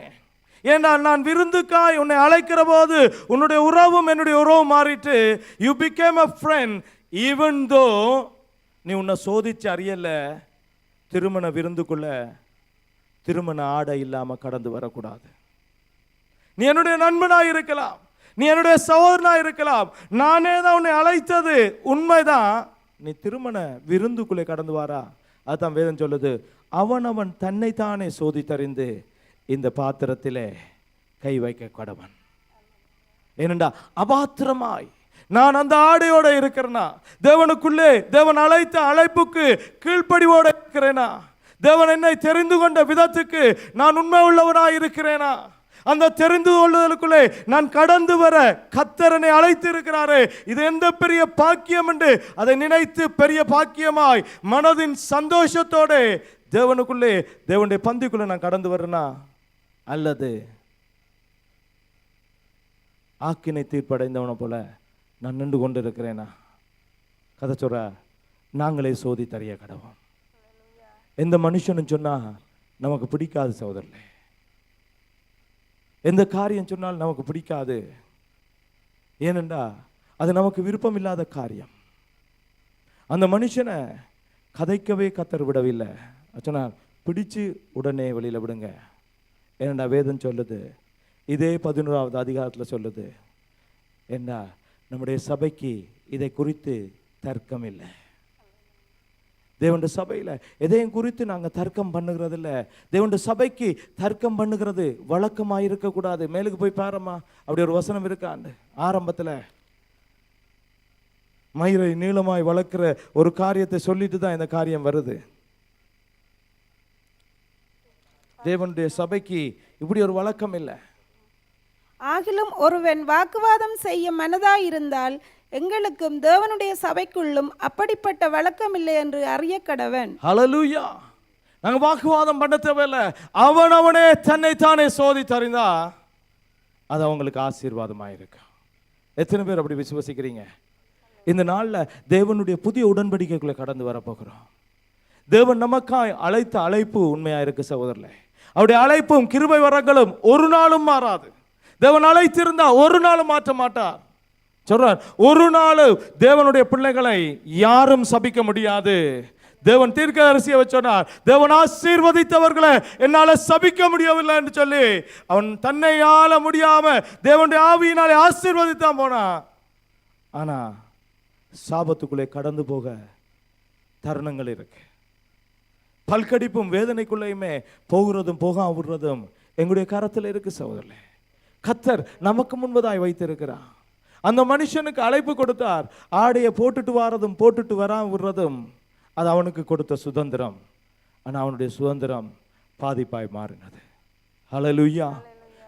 ஏன்னா நான் விருந்துக்காய் உன்னை அழைக்கிற போது உன்னுடைய உறவும் என்னுடைய உறவும் மாறிட்டு, you became a friend even though நீ உன்னை சோதிச்சு அறியல. திருமண விருந்துக்குள்ள திருமண ஆடை இல்லாம கடந்து வரக்கூடாது. நீ என்னுடைய நண்பனாய் இருக்கலாம், நீ என்னுடைய சகோதரனாய் இருக்கலாம், நானே தான் உன்னை அழைத்தது உண்மைதான். நீ திருமண விருந்துக்குள்ளே கடந்து வாரா, அதுதான் வேதம் சொல்லுது, அவனவன் தன்னைத்தானே சோதித்தறிந்து இந்த பாத்திரத்திலே கை வைக்க கடவன். ஏனென்றா அபாத்திரமாய் நான் அந்த ஆடையோட இருக்கிறேனா, தேவனுக்குள்ளே தேவன் அழைத்த அழைப்புக்கு கீழ்ப்படிவோட இருக்கிறேனா, தேவன் என்னை தெரிந்து கொண்ட விதத்துக்கு நான் உண்மை உள்ளவனாய் இருக்கிறேனா, அந்த தெரிந்து கொள்ளுதலுக்குள்ளே நான் கடந்து வர கர்த்தர் என்னை அழைத்து இருக்கிறாரே, இது எந்த பெரிய பாக்கியம் என்று அதை நினைத்து பெரிய பாக்கியமாய் மனதின் சந்தோஷத்தோட தேவனுக்குள்ளே தேவனுடைய பந்திக்குள்ளே நான் கடந்து வரேனா, அல்லது ஆக்கினை தீர்ப்படைந்தவனை போல நான் நின்று கொண்டு இருக்கிறேனா? கதை சொல்ற, நாங்களே சோதி தறிய கடவோம். எந்த மனுஷனும் சொன்னா நமக்கு பிடிக்காது சகோதரர்களே, எந்த காரியம் சொன்னால் நமக்கு பிடிக்காது. ஏனென்றா அது நமக்கு விருப்பம் இல்லாத காரியம். அந்த மனுஷனை கதைக்கவே கத்தர் விடவில்லை. சொன்னார், பிடிச்சு உடனே வெளியில் விடுங்க. ஏனென்றா வேதம் சொல்லுது, இதே 11வது அதிகாரத்தில் சொல்லுது, என்ன நம்முடைய சபைக்கு இதை குறித்து தர்க்கம் இல்லை. தேவனுடைய சபையில் எதையும் குறித்து நாங்கள் தர்க்கம் பண்ணுகிறது இல்லை. தேவனுடைய சபைக்கு தர்க்கம் பண்ணுகிறது வழக்கமாக இருக்கக்கூடாது. மேலுக்கு போய் பாருமா, அப்படி ஒரு வசனம் இருக்காண்டு. ஆரம்பத்தில் மயிரை நீளமாய் வளர்க்கிற ஒரு காரியத்தை சொல்லிட்டு தான் இந்த காரியம் வருது. தேவனுடைய சபைக்கு இப்படி ஒரு வழக்கம் இல்லை. ஆகிலும் ஒருவன் வாக்குவாதம் செய்ய மனதாயிருந்தால் எங்களுக்கும் தேவனுடைய சபைக்குள்ளும் அப்படிப்பட்ட வழக்கம் இல்லை என்று அறிய கடவன். ஹல்லேலூயா. நாங்க வாக்குவாதம் பண்ண தேவையில்லை. அவனவனே தன்னைத்தானே சோதித்தறிந்தா அது அவங்களுக்கு ஆசீர்வாதமாக இருக்கு. எத்தனை பேர் அப்படி விசுவசிக்கிறீங்க? இந்த நாளில் தேவனுடைய புதிய உடன்படிக்கைக்குள்ளே கடந்து வரப்போகிறோம். தேவன் நமக்காய் அழைத்த அழைப்பு உண்மையாக இருக்கு சகோதரர்களே. அவருடைய அழைப்பும் கிருபை வரங்களும் ஒரு நாளும் மாறாது. தேவன் அழைத்திருந்தா ஒரு நாளும் மாற்ற மாட்டார். சொல்றார், ஒரு நாள் தேவனுடைய பிள்ளைகளை யாரும் சபிக்க முடியாது. தேவன் தீர்க்கதரிசியை வச்சோனார், தேவன் ஆசீர்வதித்தவர்களை என்னால சபிக்க முடியவில்லை என்று சொல்லி அவன் தன்னை ஆள முடியாம தேவனுடைய ஆவியினாலே ஆசீர்வதித்தான் போனா. ஆனா சாபத்துக்குள்ளே கடந்து போக தருணங்கள் இருக்கு. பல்கடிப்பும் வேதனைக்குள்ளேயுமே போகிறதும் போகாம விடுறதும் எங்களுடைய கரத்தில் இருக்கு சகோதரர்களே. கர்த்தர் நமக்கு முன்பதாய் வைத்திருக்கிறார். அந்த மனுஷனுக்கு அழைப்பு கொடுத்தார். ஆடையை போட்டுட்டு வாரதும் போட்டுட்டு வராம விடுறதும் அது அவனுக்கு கொடுத்த சுதந்திரம். ஆனால் அவனுடைய சுதந்திரம் பாதிப்பாய் மாறினது. ஹல்லேலூயா.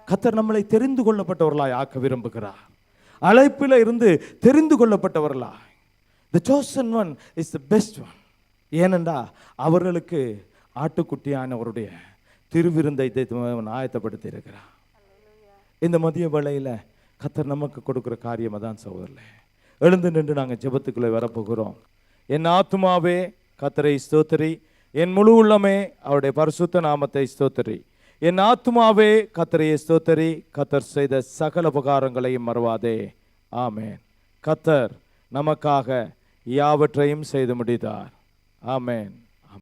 கர்த்தர் நம்மளை தெரிந்து கொள்ளப்பட்டவர்களாய் ஆக்க விரும்புகிறார். அழைப்பில் இருந்து தெரிந்து கொள்ளப்பட்டவர்களாய். The chosen one is the best one. ஏனென்றா அவர்களுக்கு ஆட்டுக்குட்டியானவருடைய திருவிருந்தை ஆயத்தப்படுத்தி இருக்கிறார். இந்த மதிய வேளையில் கர்த்தர் நமக்கு கொடுக்குற காரியம் அதான் சகோதரர்களே. எழுந்து நின்று நாங்கள் ஜெபத்துக்குள்ளே வரப்போகிறோம். என் ஆத்துமாவே கர்த்தரை ஸ்தோத்திரி, என் முழு உள்ளமே அவருடைய பரிசுத்த நாமத்தை ஸ்தோத்திரி. என் ஆத்துமாவே கர்த்தரையை ஸ்தோத்திரி, கர்த்தர் செய்த சகல உபகாரங்களையும் மறவாதே. ஆமென். கர்த்தர் நமக்காக யாவற்றையும் செய்து முடித்தார். ஆமென்.